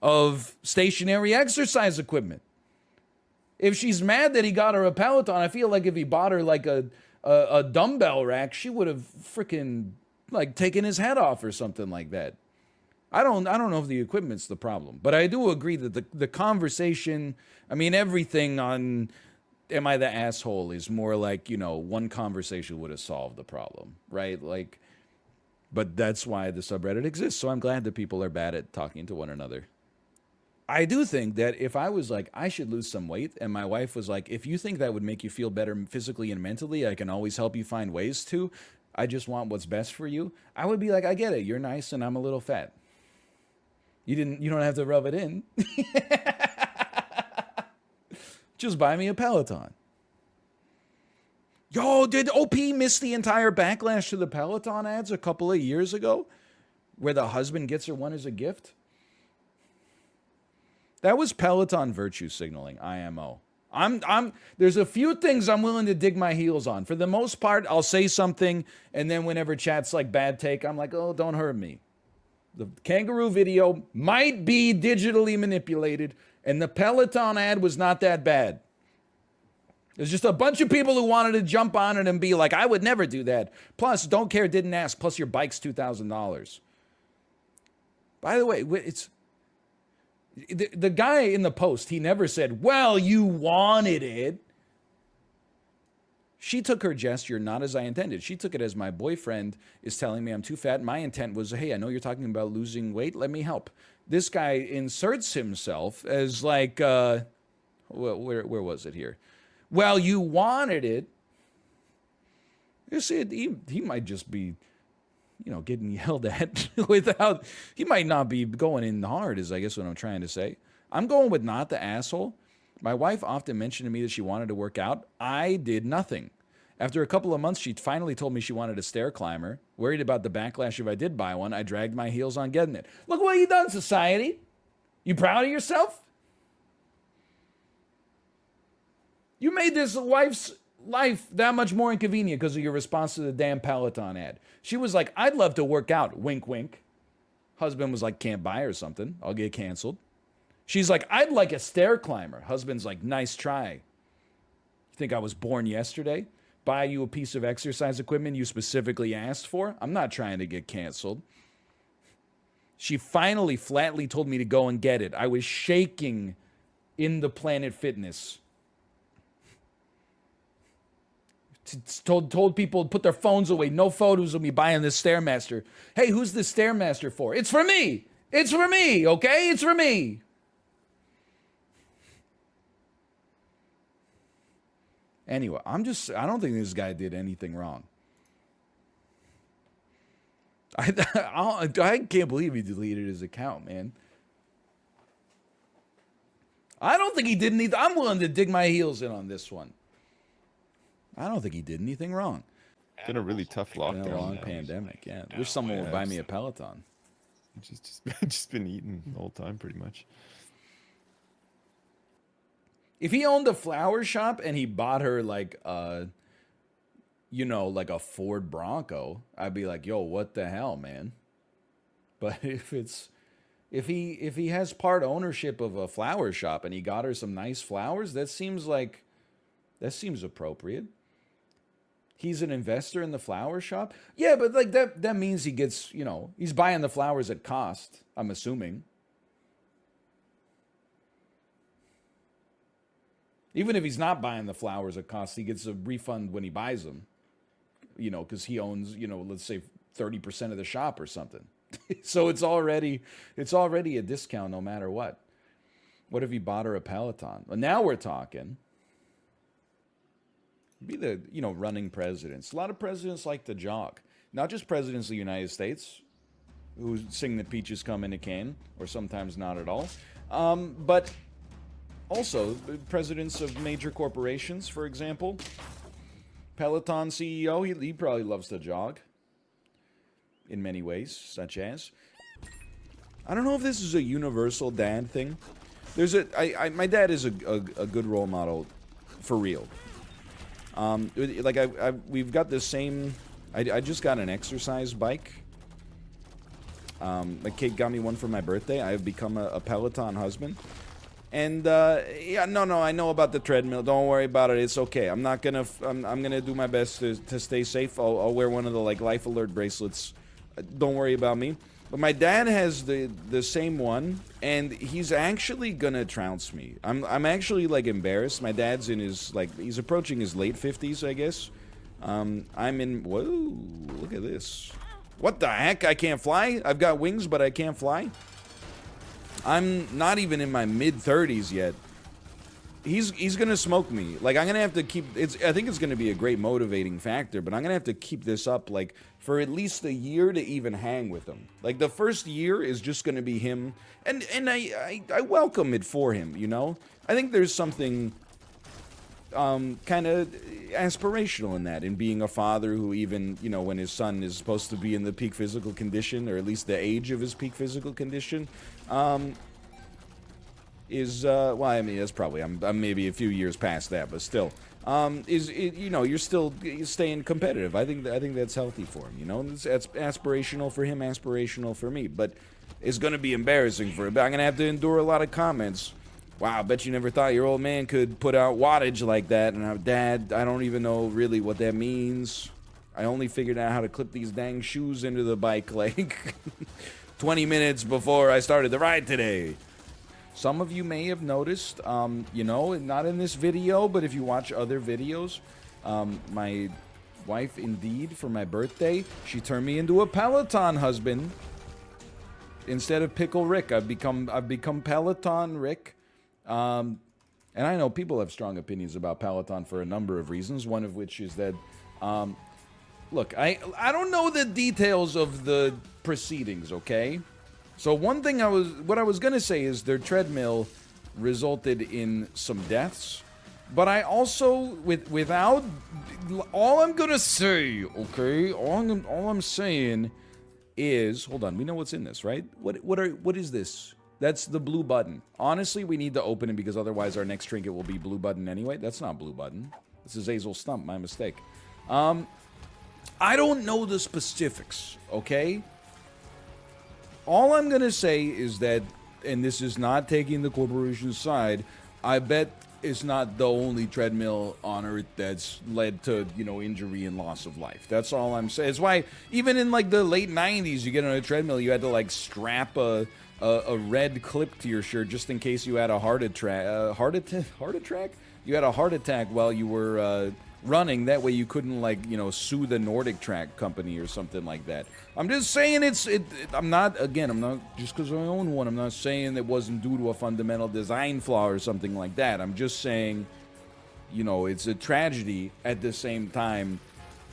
of stationary exercise equipment. If she's mad that he got her a Peloton, I feel like if he bought her like a dumbbell rack, she would have freaking like taken his head off or something like that. I don't know if the equipment's the problem, but I do agree that the conversation, I mean, everything on am I the asshole is more like, you know, one conversation would have solved the problem, right? Like, but that's why the subreddit exists. So I'm glad that people are bad at talking to one another. I do think that if I was like, I should lose some weight, and my wife was like, if you think that would make you feel better physically and mentally, I can always help you find ways to. I just want what's best for you. I would be like, I get it. You're nice and I'm a little fat. You don't have to rub it in. Just buy me a Peloton. Yo, did OP miss the entire backlash to the Peloton ads a couple of years ago? Where the husband gets her one as a gift? That was Peloton virtue signaling, IMO. There's a few things I'm willing to dig my heels on. For the most part, I'll say something, and then whenever chat's like bad take, I'm like, oh, don't hurt me. The kangaroo video might be digitally manipulated, and the Peloton ad was not that bad. There's just a bunch of people who wanted to jump on it and be like, I would never do that. Plus, don't care, didn't ask. Plus, your bike's $2,000. By the way, it's the guy in the post, he never said, well, you wanted it. She took her gesture not as I intended. She took it as my boyfriend is telling me I'm too fat. My intent was, hey, I know you're talking about losing weight. Let me help. This guy inserts himself as like, where was it here? Well, you wanted it. You see, he might just be, you know, getting yelled at without, he might not be going in hard is I guess what I'm trying to say. I'm going with not the asshole. My wife often mentioned to me that she wanted to work out. I did nothing. After a couple of months, she finally told me she wanted a stair climber. Worried about the backlash if I did buy one, I dragged my heels on getting it. Look what you done, society. You proud of yourself? You made this wife's life that much more inconvenient because of your response to the damn Peloton ad. She was like, I'd love to work out. Wink, wink. Husband was like, can't buy her something. I'll get canceled. She's like, I'd like a stair climber. Husband's like, nice try. You think I was born yesterday? Buy you a piece of exercise equipment you specifically asked for? I'm not trying to get canceled. She finally flatly told me to go and get it. I was shaking in the Planet Fitness. Told people to put their phones away. No photos of me buying this Stairmaster. Hey, who's this Stairmaster for? It's for me. It's for me, okay? It's for me. Anyway, I don't think this guy did anything wrong. I can't believe he deleted his account, man. I don't think he did anything. I'm willing to dig my heels in on this one. I don't think he did anything wrong. It's been a really tough lockdown. Been a long pandemic, yeah. Wish someone would buy me a Peloton. Just been eating the whole time, pretty much. If he owned a flower shop and he bought her like like a Ford Bronco, I'd be like, yo, what the hell, man? But if he has part ownership of a flower shop and he got her some nice flowers, that seems appropriate. He's an investor in the flower shop. Yeah, but like that means he gets, he's buying the flowers at cost, I'm assuming. Even if he's not buying the flowers at cost, he gets a refund when he buys them. Because he owns, let's say 30% of the shop or something. So it's already a discount no matter what. What if he bought her a Peloton? Well, now we're talking. Be the, running presidents. A lot of presidents like to jog. Not just presidents of the United States who sing the peaches come in a can, or sometimes not at all. But also presidents of major corporations, for example. Peloton CEO, he probably loves to jog. In many ways, such as. I don't know if this is a universal dad thing. My dad is a good role model, for real. We've got the same. I just got an exercise bike. My kid got me one for my birthday. I have become a Peloton husband. And I know about the treadmill. Don't worry about it. It's okay. I'm gonna do my best to stay safe. I'll wear one of the life alert bracelets. Don't worry about me. But my dad has the same one, and he's actually gonna trounce me. I'm actually embarrassed. My dad's in his he's approaching his late 50s, I guess. I'm in. Whoa! Look at this. What the heck? I can't fly. I've got wings, but I can't fly. I'm not even in my mid-30s yet. He's gonna smoke me. I'm gonna have to keep. I think it's gonna be a great motivating factor, but I'm gonna have to keep this up for at least a year to even hang with him. The first year is just gonna be him, and I welcome it for him. I think there's something kind of aspirational in that, in being a father who even when his son is supposed to be in the peak physical condition, or at least the age of his peak physical condition. That's probably I'm maybe a few years past that, but still, you're staying competitive. I think that's healthy for him. It's aspirational for him, aspirational for me, but it's gonna be embarrassing for him. I'm gonna have to endure a lot of comments. Wow, I bet you never thought your old man could put out wattage like that. And Dad, I don't even know really what that means. I only figured out how to clip these dang shoes into the bike 20 minutes before I started the ride today. Some of you may have noticed, not in this video, but if you watch other videos, my wife, Indeed, for my birthday, she turned me into a Peloton husband. Instead of Pickle Rick, I've become Peloton Rick. And I know people have strong opinions about Peloton for a number of reasons, one of which is that, look, I don't know the details of the proceedings, okay? So one thing what I was gonna say is their treadmill resulted in some deaths, but I also, without, all I'm gonna say, okay, all I'm saying is, hold on, we know what's in this, right? What is this? That's the blue button. Honestly, we need to open it because otherwise our next trinket will be blue button anyway. That's not blue button. This is Azel Stump, my mistake. I don't know the specifics, okay? All I'm going to say is that, and this is not taking the corporation's side, I bet it's not the only treadmill on Earth that's led to, you know, injury and loss of life. That's all I'm saying. It's why even in, like, the late 90s, you get on a treadmill, you had to, like, strap a red clip to your shirt just in case you had a heart attack. You had a heart attack while you were running. That way you couldn't, like, you know, sue the Nordic Track company or something like that. I'm just saying I'm not just because I own one, I'm not saying it wasn't due to a fundamental design flaw or something like that. I'm just saying, you know, it's a tragedy. At the same time,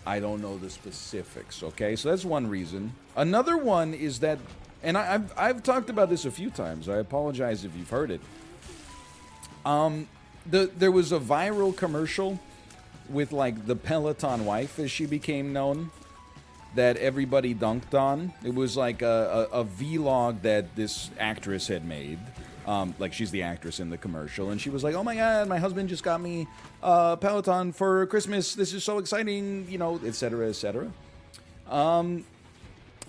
I don't know the specifics, okay? So that's one reason. Another one is that, and I've talked about this a few times. I apologize if you've heard it. There was a viral commercial with, like, the Peloton wife, as she became known, that everybody dunked on. It was like a vlog that this actress had made. Like, she's the actress in the commercial, and she was like, oh my god, my husband just got me Peloton for Christmas. This is so exciting, you know, etc., etc.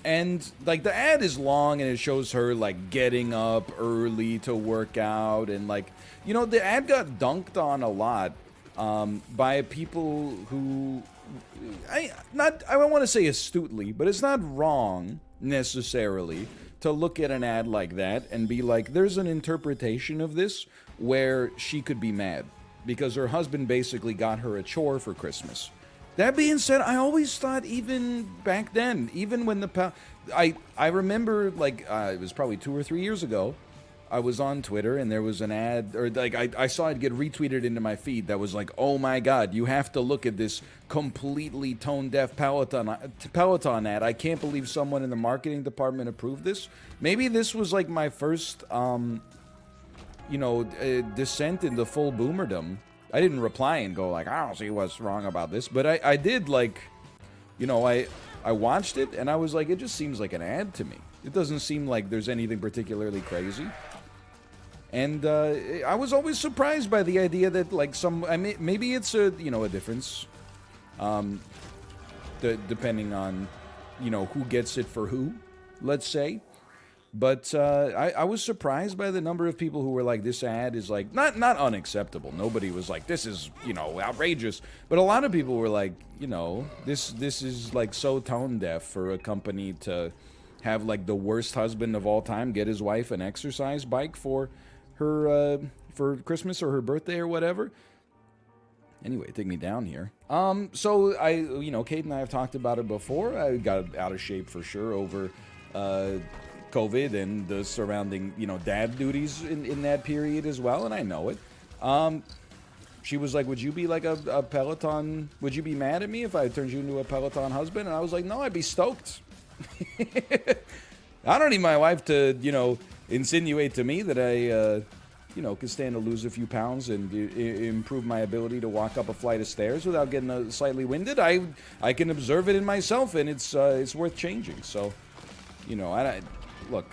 And, like, the ad is long, and it shows her, like, getting up early to work out, and, like, you know, the ad got dunked on a lot by people who, I don't want to say astutely, but it's not wrong, necessarily, to look at an ad like that and be like, there's an interpretation of this where she could be mad because her husband basically got her a chore for Christmas. That being said, I always thought, even back then, even when I remember, like, it was probably 2 or 3 years ago, I was on Twitter and there was an ad, or like I saw it get retweeted into my feed that was like, oh my god, you have to look at this completely tone-deaf Peloton ad. I can't believe someone in the marketing department approved this. Maybe this was like my first, you know, descent into full boomerdom. I didn't reply and go like, I don't see what's wrong about this, but I did, like, you know, I watched it and I was like, it just seems like an ad to me. It doesn't seem like there's anything particularly crazy. And I was always surprised by the idea that, like, maybe it's a, you know, a difference, depending on, you know, who gets it for who, let's say. But I was surprised by the number of people who were like, this ad is, like, not unacceptable. Nobody was like, this is, you know, outrageous. But a lot of people were like, you know, this is, like, so tone deaf for a company to have, like, the worst husband of all time get his wife an exercise bike for her for Christmas or her birthday or whatever. Anyway, take me down here. So you know, Kate and I have talked about it before. I got out of shape for sure over COVID and the surrounding, you know, dad duties in that period as well, and I know it. She was like, would you be like a Peloton, would you be mad at me if I turned you into a Peloton husband? And I was like, no, I'd be stoked. I don't need my wife to, you know, insinuate to me that I, you know, can stand to lose a few pounds and improve my ability to walk up a flight of stairs without getting slightly winded. I can observe it in myself, and it's worth changing. So, you know, look,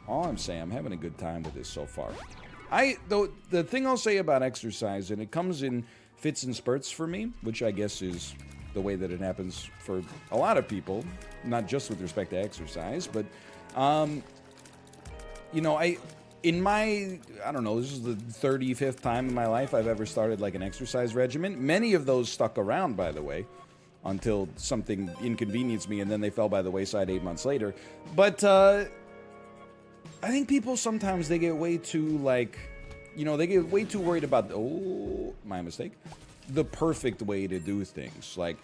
all I'm saying, I'm having a good time with this so far. The thing I'll say about exercise, and it comes in fits and spurts for me, which I guess is the way that it happens for a lot of people, not just with respect to exercise, but, you know, I don't know, this is the 35th time in my life I've ever started, like, an exercise regimen. Many of those stuck around, by the way, until something inconvenienced me, and then they fell by the wayside 8 months later. But, I think people sometimes, they get way too, like, you know, they get way too worried about, oh, my mistake, the perfect way to do things. Like,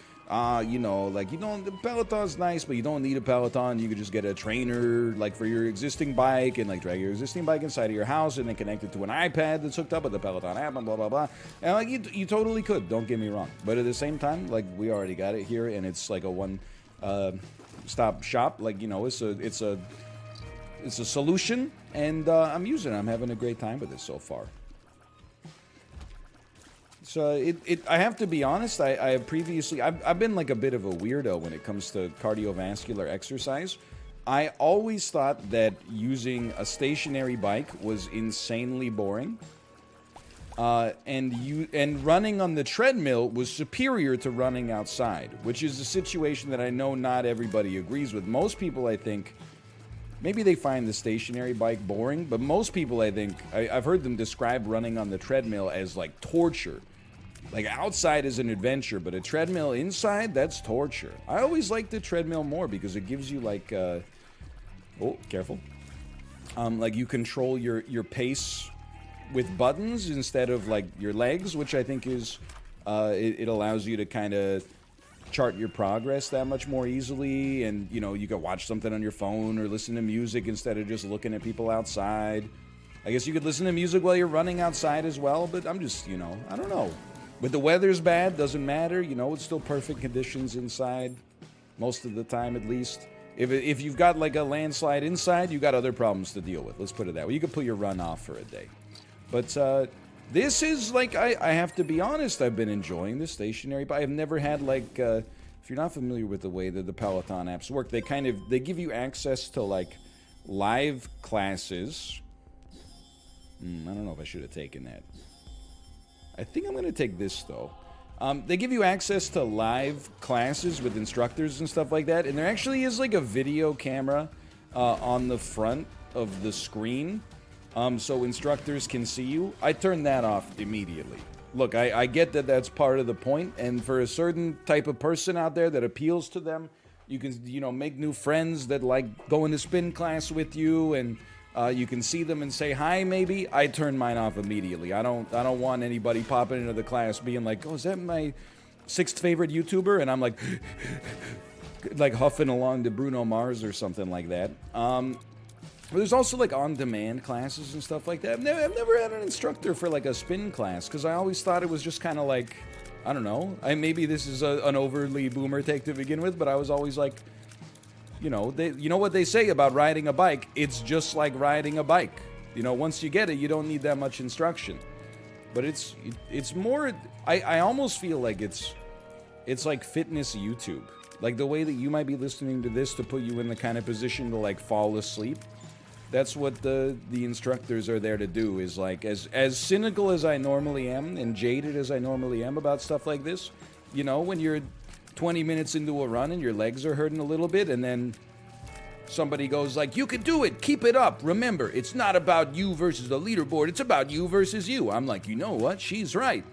you know, like, you don't, the Peloton's nice, but you don't need a Peloton. You could just get a trainer, like, for your existing bike, and, like, drag your existing bike inside of your house and then connect it to an iPad that's hooked up with the Peloton app and blah, blah, blah. And, like, you totally could, don't get me wrong. But at the same time, like, we already got it here, and it's like a one-stop shop. Like, you know, it's a solution, and I'm using it. I'm having a great time with it so far. So I have to be honest, I've been like a bit of a weirdo when it comes to cardiovascular exercise. I always thought that using a stationary bike was insanely boring. And running on the treadmill was superior to running outside, which is a situation that I know not everybody agrees with. Most people, I think, maybe they find the stationary bike boring, but most people, I think, I've heard them describe running on the treadmill as like torture. Like outside is an adventure, but a treadmill inside, that's torture. I always like the treadmill more because it gives you like, oh, careful. Like you control your pace with buttons instead of like your legs, which I think is, it allows you to kind of chart your progress that much more easily. And, you know, you can watch something on your phone or listen to music instead of just looking at people outside. I guess you could listen to music while you're running outside as well, but I'm just, you know, I don't know. But the weather's bad, doesn't matter. You know, it's still perfect conditions inside, most of the time at least. If you've got like a landslide inside, you got other problems to deal with. Let's put it that way. You could put your run off for a day. But this is like, I have to be honest, I've been enjoying this stationary bike. I've never had like, if you're not familiar with the way that the Peloton apps work, they give you access to like live classes. I don't know if I should have taken that. I think I'm going to take this though. They give you access to live classes with instructors and stuff like that. And there actually is like a video camera on the front of the screen. So instructors can see you. I turned that off immediately. Look, I get that that's part of the point, and for a certain type of person out there that appeals to them, you can, you know, make new friends that like going to spin class with you, and you can see them and say hi. Maybe I turn mine off immediately. I don't want anybody popping into the class being like, "Oh, is that my 6th favorite YouTuber?" And I'm like, like huffing along to Bruno Mars or something like that. But there's also like on-demand classes and stuff like that. I've never had an instructor for like a spin class because I always thought it was just kind of like, I don't know. Maybe this is an overly boomer take to begin with, but I was always like, you know, you know what they say about riding a bike? It's just like riding a bike. You know, once you get it, you don't need that much instruction. But it's more. I almost feel like it's like fitness YouTube, like the way that you might be listening to this to put you in the kind of position to like fall asleep. That's what the instructors are there to do, is like, as cynical as I normally am and jaded as I normally am about stuff like this, you know, when you're 20 minutes into a run and your legs are hurting a little bit and then somebody goes like, you can do it, keep it up, remember, it's not about you versus the leaderboard, it's about you versus you. I'm like, you know what, she's right.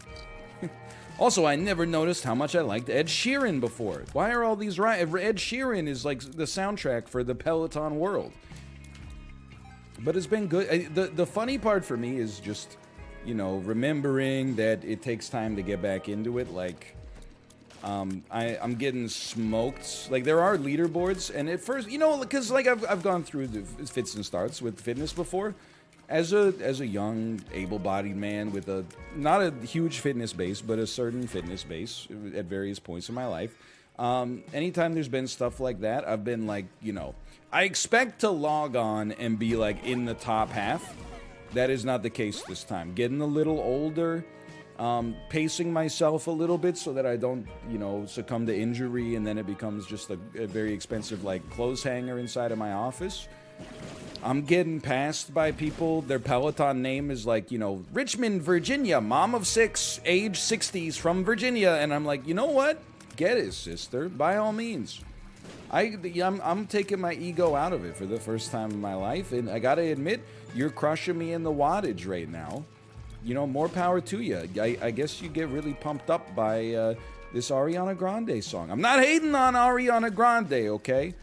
Also, I never noticed how much I liked Ed Sheeran before. Why are all these right? Ed Sheeran is like the soundtrack for the Peloton world. But it's been good. The funny part for me is just, you know, remembering that it takes time to get back into it. Like, I'm getting smoked. Like, there are leaderboards, and at first, you know, because like I've gone through the fits and starts with fitness before. As a young, able-bodied man with a not a huge fitness base, but a certain fitness base at various points in my life. Anytime there's been stuff like that, I've been like, you know, I expect to log on and be like in the top half. That is not the case this time. Getting a little older, pacing myself a little bit so that I don't, you know, succumb to injury and then it becomes just a very expensive like clothes hanger inside of my office. I'm getting passed by people. Their Peloton name is like, you know, Richmond, Virginia, mom of 6, age 60s from Virginia. And I'm like, you know what? Get it, sister. By all means. I'm taking my ego out of it for the first time in my life. And I got to admit, you're crushing me in the wattage right now. You know, more power to you. I guess you get really pumped up by this Ariana Grande song. I'm not hating on Ariana Grande, okay?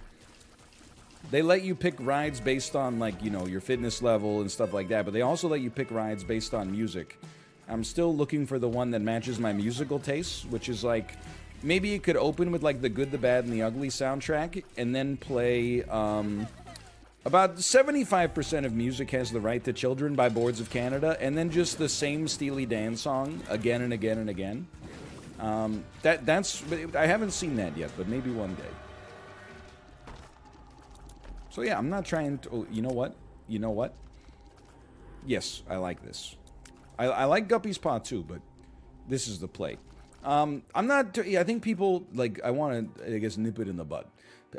They let you pick rides based on, like, you know, your fitness level and stuff like that, but they also let you pick rides based on music. I'm still looking for the one that matches my musical tastes, which is, like, maybe it could open with, like, the Good, the Bad, and the Ugly soundtrack, and then play, about 75% of Music Has the Right to Children by Boards of Canada, and then just the same Steely Dan song again and again and again. That's I haven't seen that yet, but maybe one day. So yeah, I'm not trying to... Oh, you know what? You know what? Yes, I like this. I like Guppy's Paw too, but this is the play. I'm not. I think people like. I want to, I guess, nip it in the bud.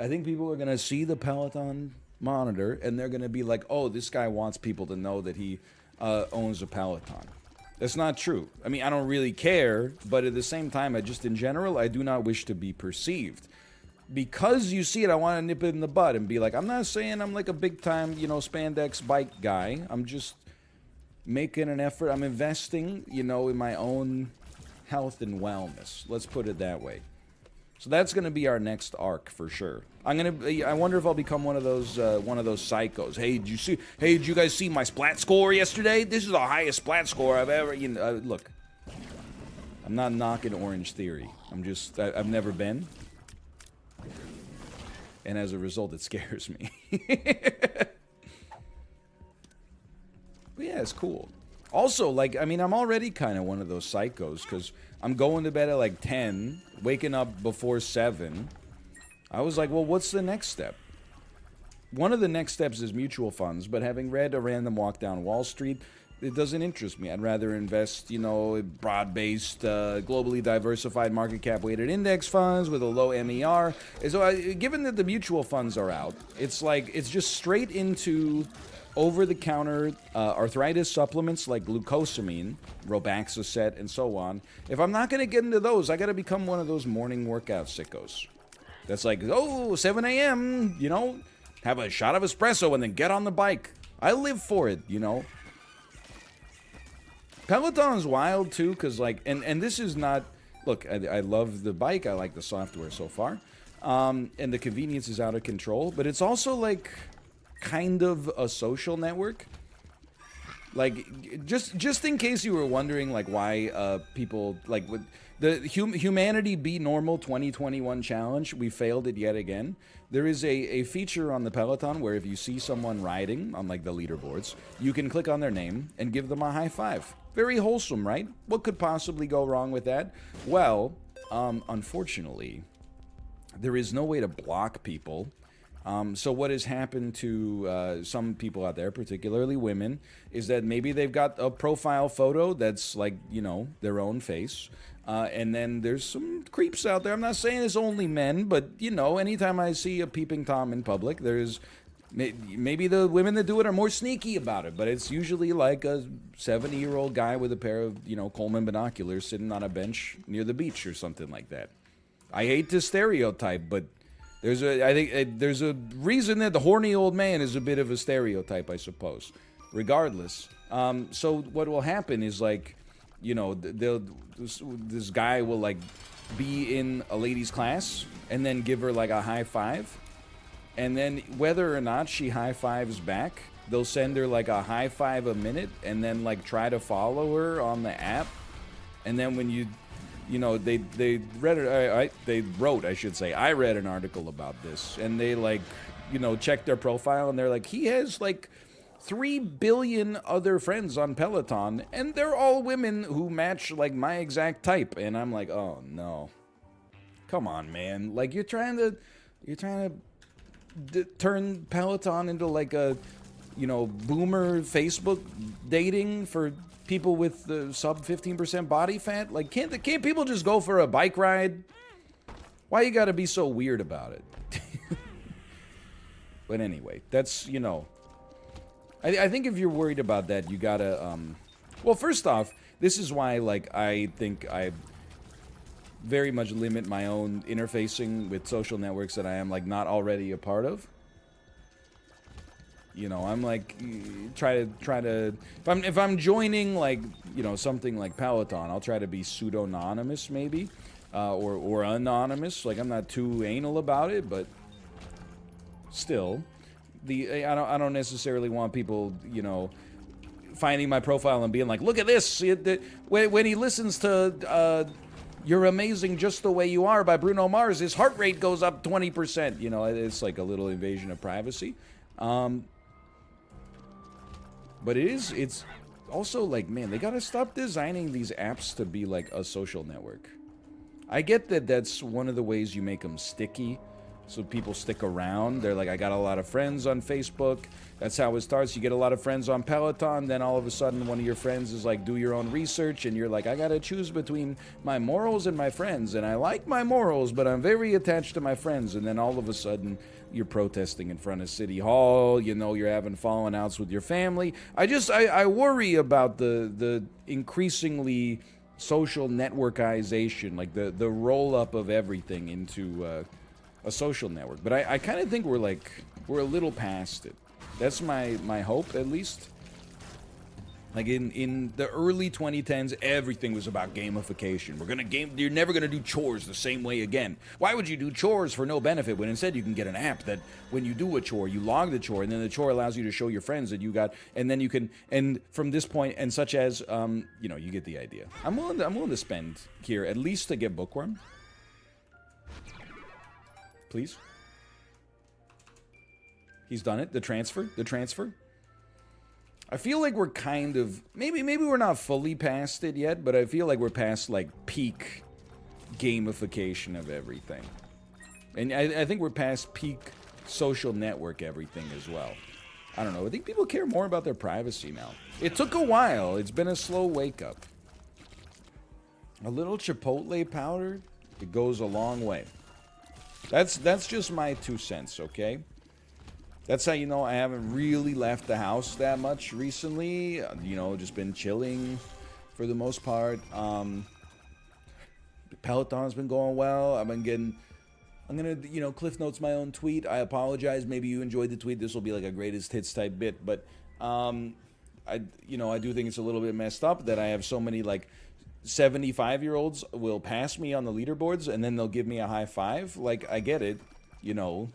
I think people are gonna see the Peloton monitor and they're gonna be like, "Oh, this guy wants people to know that he owns a Peloton." That's not true. I mean, I don't really care, but at the same time, in general, I do not wish to be perceived. Because you see it, I want to nip it in the bud and be like, I'm not saying I'm like a big time, spandex bike guy. I'm just making an effort. I'm investing, in my own health and wellness. Let's put it that way. So that's going to be our next arc for sure. I wonder if I'll become one of those psychos. Hey, did you guys see my splat score yesterday? This is the highest splat score I've ever, look. I'm not knocking Orange Theory. I've never been. And as a result, it scares me. But yeah, it's cool. Also, I'm already kind of one of those psychos because I'm going to bed at like 10, waking up before 7. I was like, well, what's the next step? One of the next steps is mutual funds, but having read A Random Walk Down Wall Street, it doesn't interest me. I'd rather invest, broad-based, globally diversified market cap weighted index funds with a low MER. So given that the mutual funds are out, it's just straight into over-the-counter arthritis supplements like glucosamine, Robaxacet, and so on. If I'm not going to get into those, I got to become one of those morning workout sickos. That's like, 7 a.m., have a shot of espresso and then get on the bike. I live for it, Peloton's wild too, because and this is not, look, I love the bike, I like the software so far, and the convenience is out of control, but it's also kind of a social network. Just in case you were wondering why people with the Humanity Be Normal 2021 challenge, we failed it yet again. There is a feature on the Peloton where if you see someone riding on the leaderboards, you can click on their name and give them a high five. Very wholesome, right? What could possibly go wrong with that? Well, unfortunately, there is no way to block people. So what has happened to some people out there, particularly women, is that maybe they've got a profile photo that's their own face. And then there's some creeps out there. I'm not saying it's only men, but, anytime I see a peeping Tom in public, there's maybe the women that do it are more sneaky about it, but it's usually like a 70-year-old guy with a pair of, Coleman binoculars sitting on a bench near the beach or something like that. I hate to stereotype, but I think there's a reason that the horny old man is a bit of a stereotype, I suppose. Regardless, so what will happen is this guy will be in a lady's class and then give her a high five, and then whether or not she high fives back, they'll send her a high five a minute, and then try to follow her on the app, and then when they wrote, I should say, I read an article about this, and they checked their profile, and they're like, he has 3 billion other friends on Peloton, and they're all women who match my exact type. And I'm like, oh no, come on, man. You're trying to turn Peloton into a boomer Facebook dating for people with the sub 15% body fat. Can't people just go for a bike ride? Why you gotta be so weird about it? But anyway, that's I think if you're worried about that, you gotta, well, first off, this is why, I think I very much limit my own interfacing with social networks that I am, not already a part of. I'm try to, if I'm joining, something like Peloton, I'll try to be pseudo-anonymous, maybe, or anonymous. I'm not too anal about it, but still. I don't necessarily want people, finding my profile and being like, look at this. When he listens to You're Amazing Just the Way You Are by Bruno Mars, his heart rate goes up 20%. It's a little invasion of privacy. But it's also man, they gotta stop designing these apps to be a social network. I get that that's one of the ways you make them sticky. so people stick around. They're like, I got a lot of friends on Facebook. That's how it starts. You get a lot of friends on Peloton, then all of a sudden one of your friends is like, do your own research, and you're like, I gotta choose between my morals and my friends, and I like my morals, but I'm very attached to my friends, and then all of a sudden you're protesting in front of City Hall, you know, you're having falling outs with your family. I worry about the increasingly social networkization, like the roll-up of everything into a social network. But I kind of think we're a little past it. That's my hope, at least. Like in the early 2010s, everything was about gamification. You're never gonna do chores the same way again. Why would you do chores for no benefit when instead you can get an app that when you do a chore, you log the chore, and then the chore allows you to show your friends that you got, and then you can, and from this point, and such as, you know, you get the idea. I'm willing to spend here at least to get Bookworm. Please. He's done it. The transfer. I feel like we're kind of, maybe we're not fully past it yet, but I feel like we're past, like, peak gamification of everything. And I think we're past peak social network everything as well. I don't know. I think people care more about their privacy now. It took a while. It's been a slow wake-up. A little chipotle powder, it goes a long way. That's just my 2 cents, okay? That's how you know I haven't really left the house that much recently. You know, just been chilling for the most part. Peloton's been going well. I'm gonna, you know, Cliff Notes my own tweet. I apologize. Maybe you enjoyed the tweet. This will be like a greatest hits type bit. But, I do think it's a little bit messed up that I have so many, like, 75-year-olds will pass me on the leaderboards and then they'll give me a high five. Like, I get it, you know.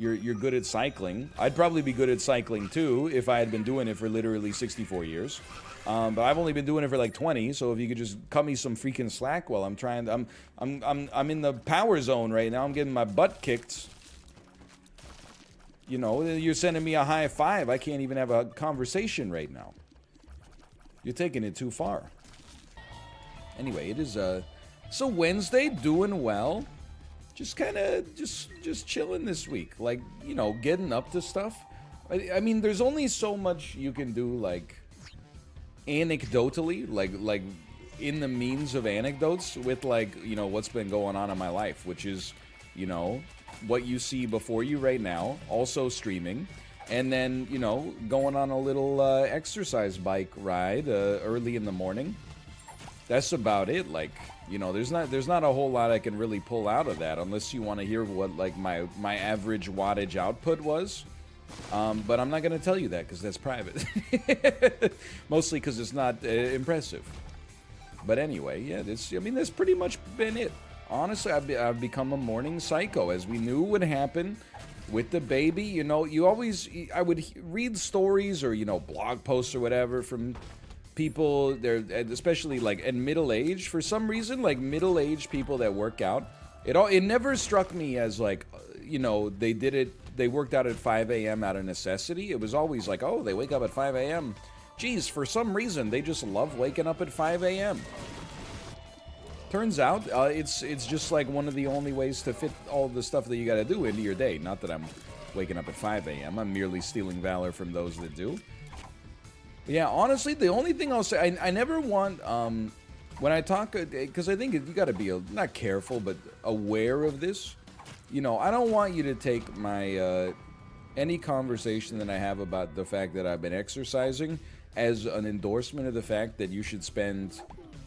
You're good at cycling. I'd probably be good at cycling too if I had been doing it for literally 64 years. But I've only been doing it for like 20. So if you could just cut me some freaking slack while I'm trying, I'm in the power zone right now. I'm getting my butt kicked. You know, you're sending me a high five. I can't even have a conversation right now. You're taking it too far. Anyway, it is so Wednesday, doing well. Just kind of just chilling this week, like, you know, getting up to stuff. I mean, there's only so much you can do, like, anecdotally, like in the means of anecdotes with, like, you know, what's been going on in my life, which is, you know, what you see before you right now, also streaming, and then, you know, going on a little exercise bike ride early in the morning. That's about it. Like, you know, there's not a whole lot I can really pull out of that unless you want to hear what, like, my average wattage output was. But I'm not going to tell you that because that's private. Mostly because it's not impressive. But anyway, yeah, that's pretty much been it. Honestly, I've become a morning psycho, as we knew would happen with the baby. You know, I would read stories or, you know, blog posts or whatever from people, they're especially like at middle age, for some reason, like middle-aged people that work out, it never struck me as like, you know, they worked out at 5 a.m. out of necessity. It was always like, oh, they wake up at 5 a.m. Geez, for some reason they just love waking up at 5 a.m. Turns out it's just like one of the only ways to fit all the stuff that you got to do into your day. Not that I'm waking up at 5 a.m. I'm merely stealing valor from those that do. Yeah, honestly, the only thing I'll say, I never want, when I talk, because I think you got to be, not careful, but aware of this. You know, I don't want you to take my, any conversation that I have about the fact that I've been exercising as an endorsement of the fact that you should spend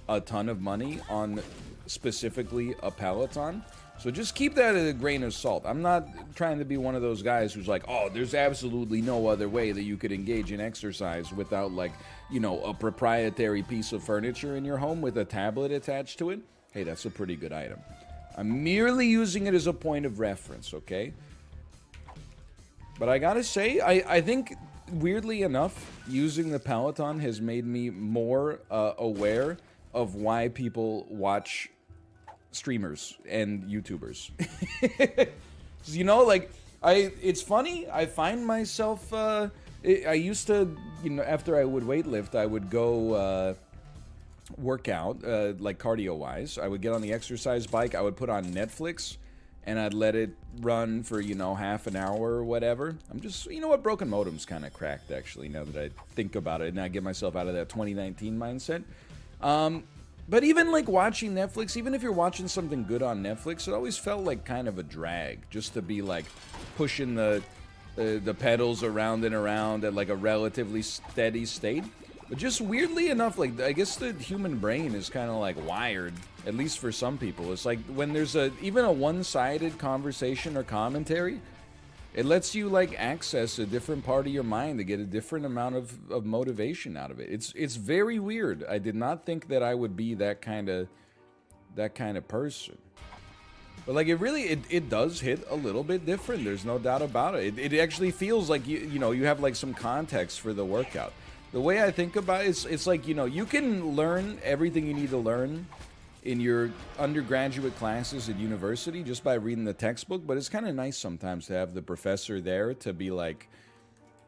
a ton of money on specifically a Peloton. So just keep that at a grain of salt. I'm not trying to be one of those guys who's like, oh, there's absolutely no other way that you could engage in exercise without, like, you know, a proprietary piece of furniture in your home with a tablet attached to it. Hey, that's a pretty good item. I'm merely using it as a point of reference, okay? But I gotta say, I think, weirdly enough, using the Peloton has made me more aware of why people watch streamers and YouTubers. You know, like, it's funny, I find myself, I used to, you know, after I would weightlift, I would go work out, like cardio-wise. I would get on the exercise bike, I would put on Netflix, and I'd let it run for, you know, half an hour or whatever. I'm just, you know what, broken modem's kind of cracked, actually, now that I think about it, and I get myself out of that 2019 mindset. But even, like, watching Netflix, even if you're watching something good on Netflix, it always felt like kind of a drag, just to be, like, pushing the pedals around and around at, like, a relatively steady state. But just weirdly enough, like, I guess the human brain is kind of, like, wired, at least for some people. It's like when there's even a one-sided conversation or commentary, it lets you, like, access a different part of your mind to get a different amount of motivation out of it. It's very weird. I did not think that I would be that kind of person. But, like, it does hit a little bit different. There's no doubt about it. It actually feels like, you know, you have, like, some context for the workout. The way I think about it, it's like, you know, you can learn everything you need to learn in your undergraduate classes at university just by reading the textbook, but it's kind of nice sometimes to have the professor there to be like,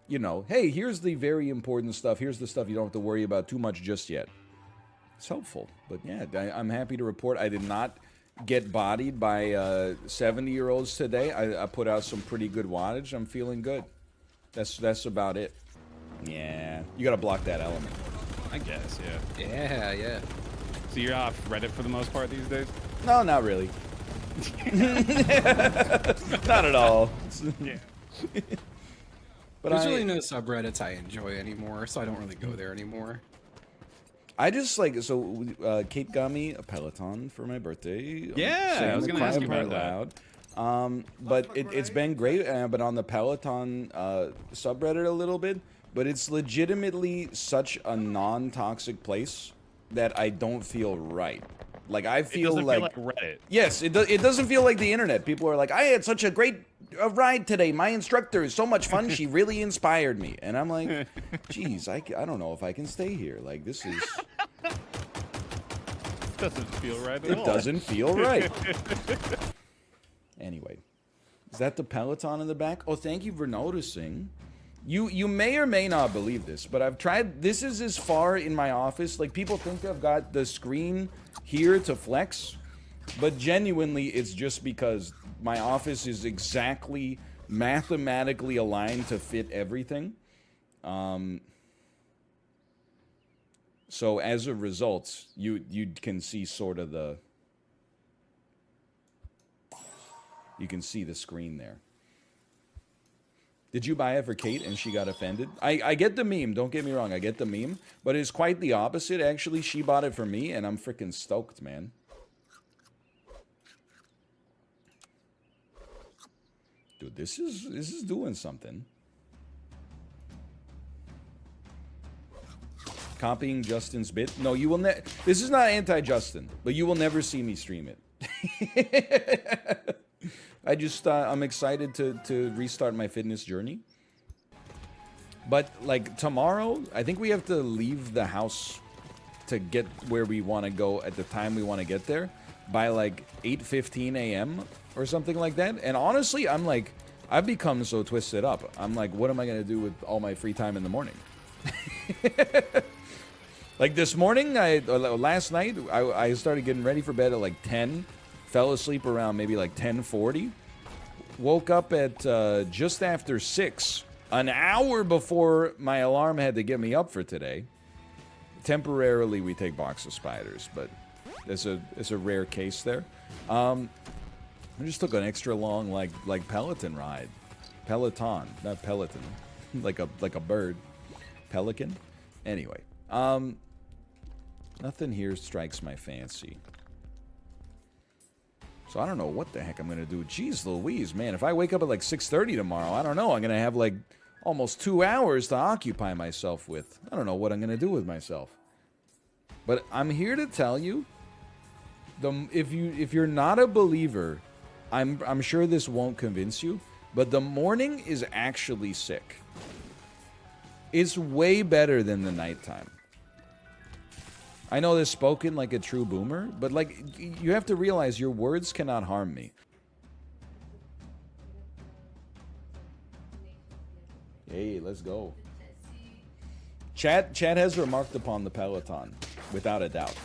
you know, hey, here's the very important stuff. Here's the stuff you don't have to worry about too much just yet. It's helpful. But yeah, I'm happy to report I did not get bodied by 70-year-olds today. I put out some pretty good wattage. I'm feeling good. That's about it. Yeah, you gotta block that element. I guess, yeah. Yeah. So you're off Reddit for the most part these days? No, not really. Not at all. Yeah. But there's really no subreddits I enjoy anymore, so I don't really go there anymore. I just like, so Kate got me a Peloton for my birthday. Yeah, I was gonna ask you about that. But it's been great. But on the Peloton subreddit a little bit, but it's legitimately such a non-toxic place that I don't feel right. Like, I feel like Reddit. Yes, it doesn't feel like the internet. People are like, I had such a great ride today. My instructor is so much fun. She really inspired me. And I'm like, geez, I don't know if I can stay here. Like, this is... Doesn't feel right at all. It doesn't feel right. Anyway, is that the Peloton in the back? Oh, thank you for noticing. You may or may not believe this, but I've tried. This is as far in my office. Like, people think I've got the screen here to flex, but genuinely, it's just because my office is exactly mathematically aligned to fit everything. So as a result, you can see sort of the... You can see the screen there. Did you buy it for Kate and she got offended? I get the meme, don't get me wrong, I get the meme. But it's quite the opposite, actually. She bought it for me and I'm freaking stoked, man. Dude, this is doing something. Copying Justin's bit? No, you will never... This is not anti-Justin, but you will never see me stream it. I just, I'm excited to restart my fitness journey. But, like, tomorrow, I think we have to leave the house to get where we want to go at the time we want to get there by, like, 8:15 a.m. or something like that. And honestly, I'm like, I've become so twisted up. I'm like, what am I going to do with all my free time in the morning? Like, this morning, last night, I started getting ready for bed at, like, 10. Fell asleep around maybe like 10:40. Woke up at just after 6, an hour before my alarm had to get me up for today. Temporarily, we take box of spiders, but it's a rare case there. I just took an extra long like Peloton ride. Peloton, not Peloton, like a bird. Pelican. Anyway, nothing here strikes my fancy. So I don't know what the heck I'm going to do. Jeez Louise, man. If I wake up at like 6:30 tomorrow, I don't know. I'm going to have like almost 2 hours to occupy myself with. I don't know what I'm going to do with myself. But I'm here to tell you, if you're not a believer, I'm sure this won't convince you, but the morning is actually sick. It's way better than the nighttime. I know this spoken like a true boomer, but like, you have to realize your words cannot harm me. Hey, let's go. Chad has remarked upon the Peloton, without a doubt.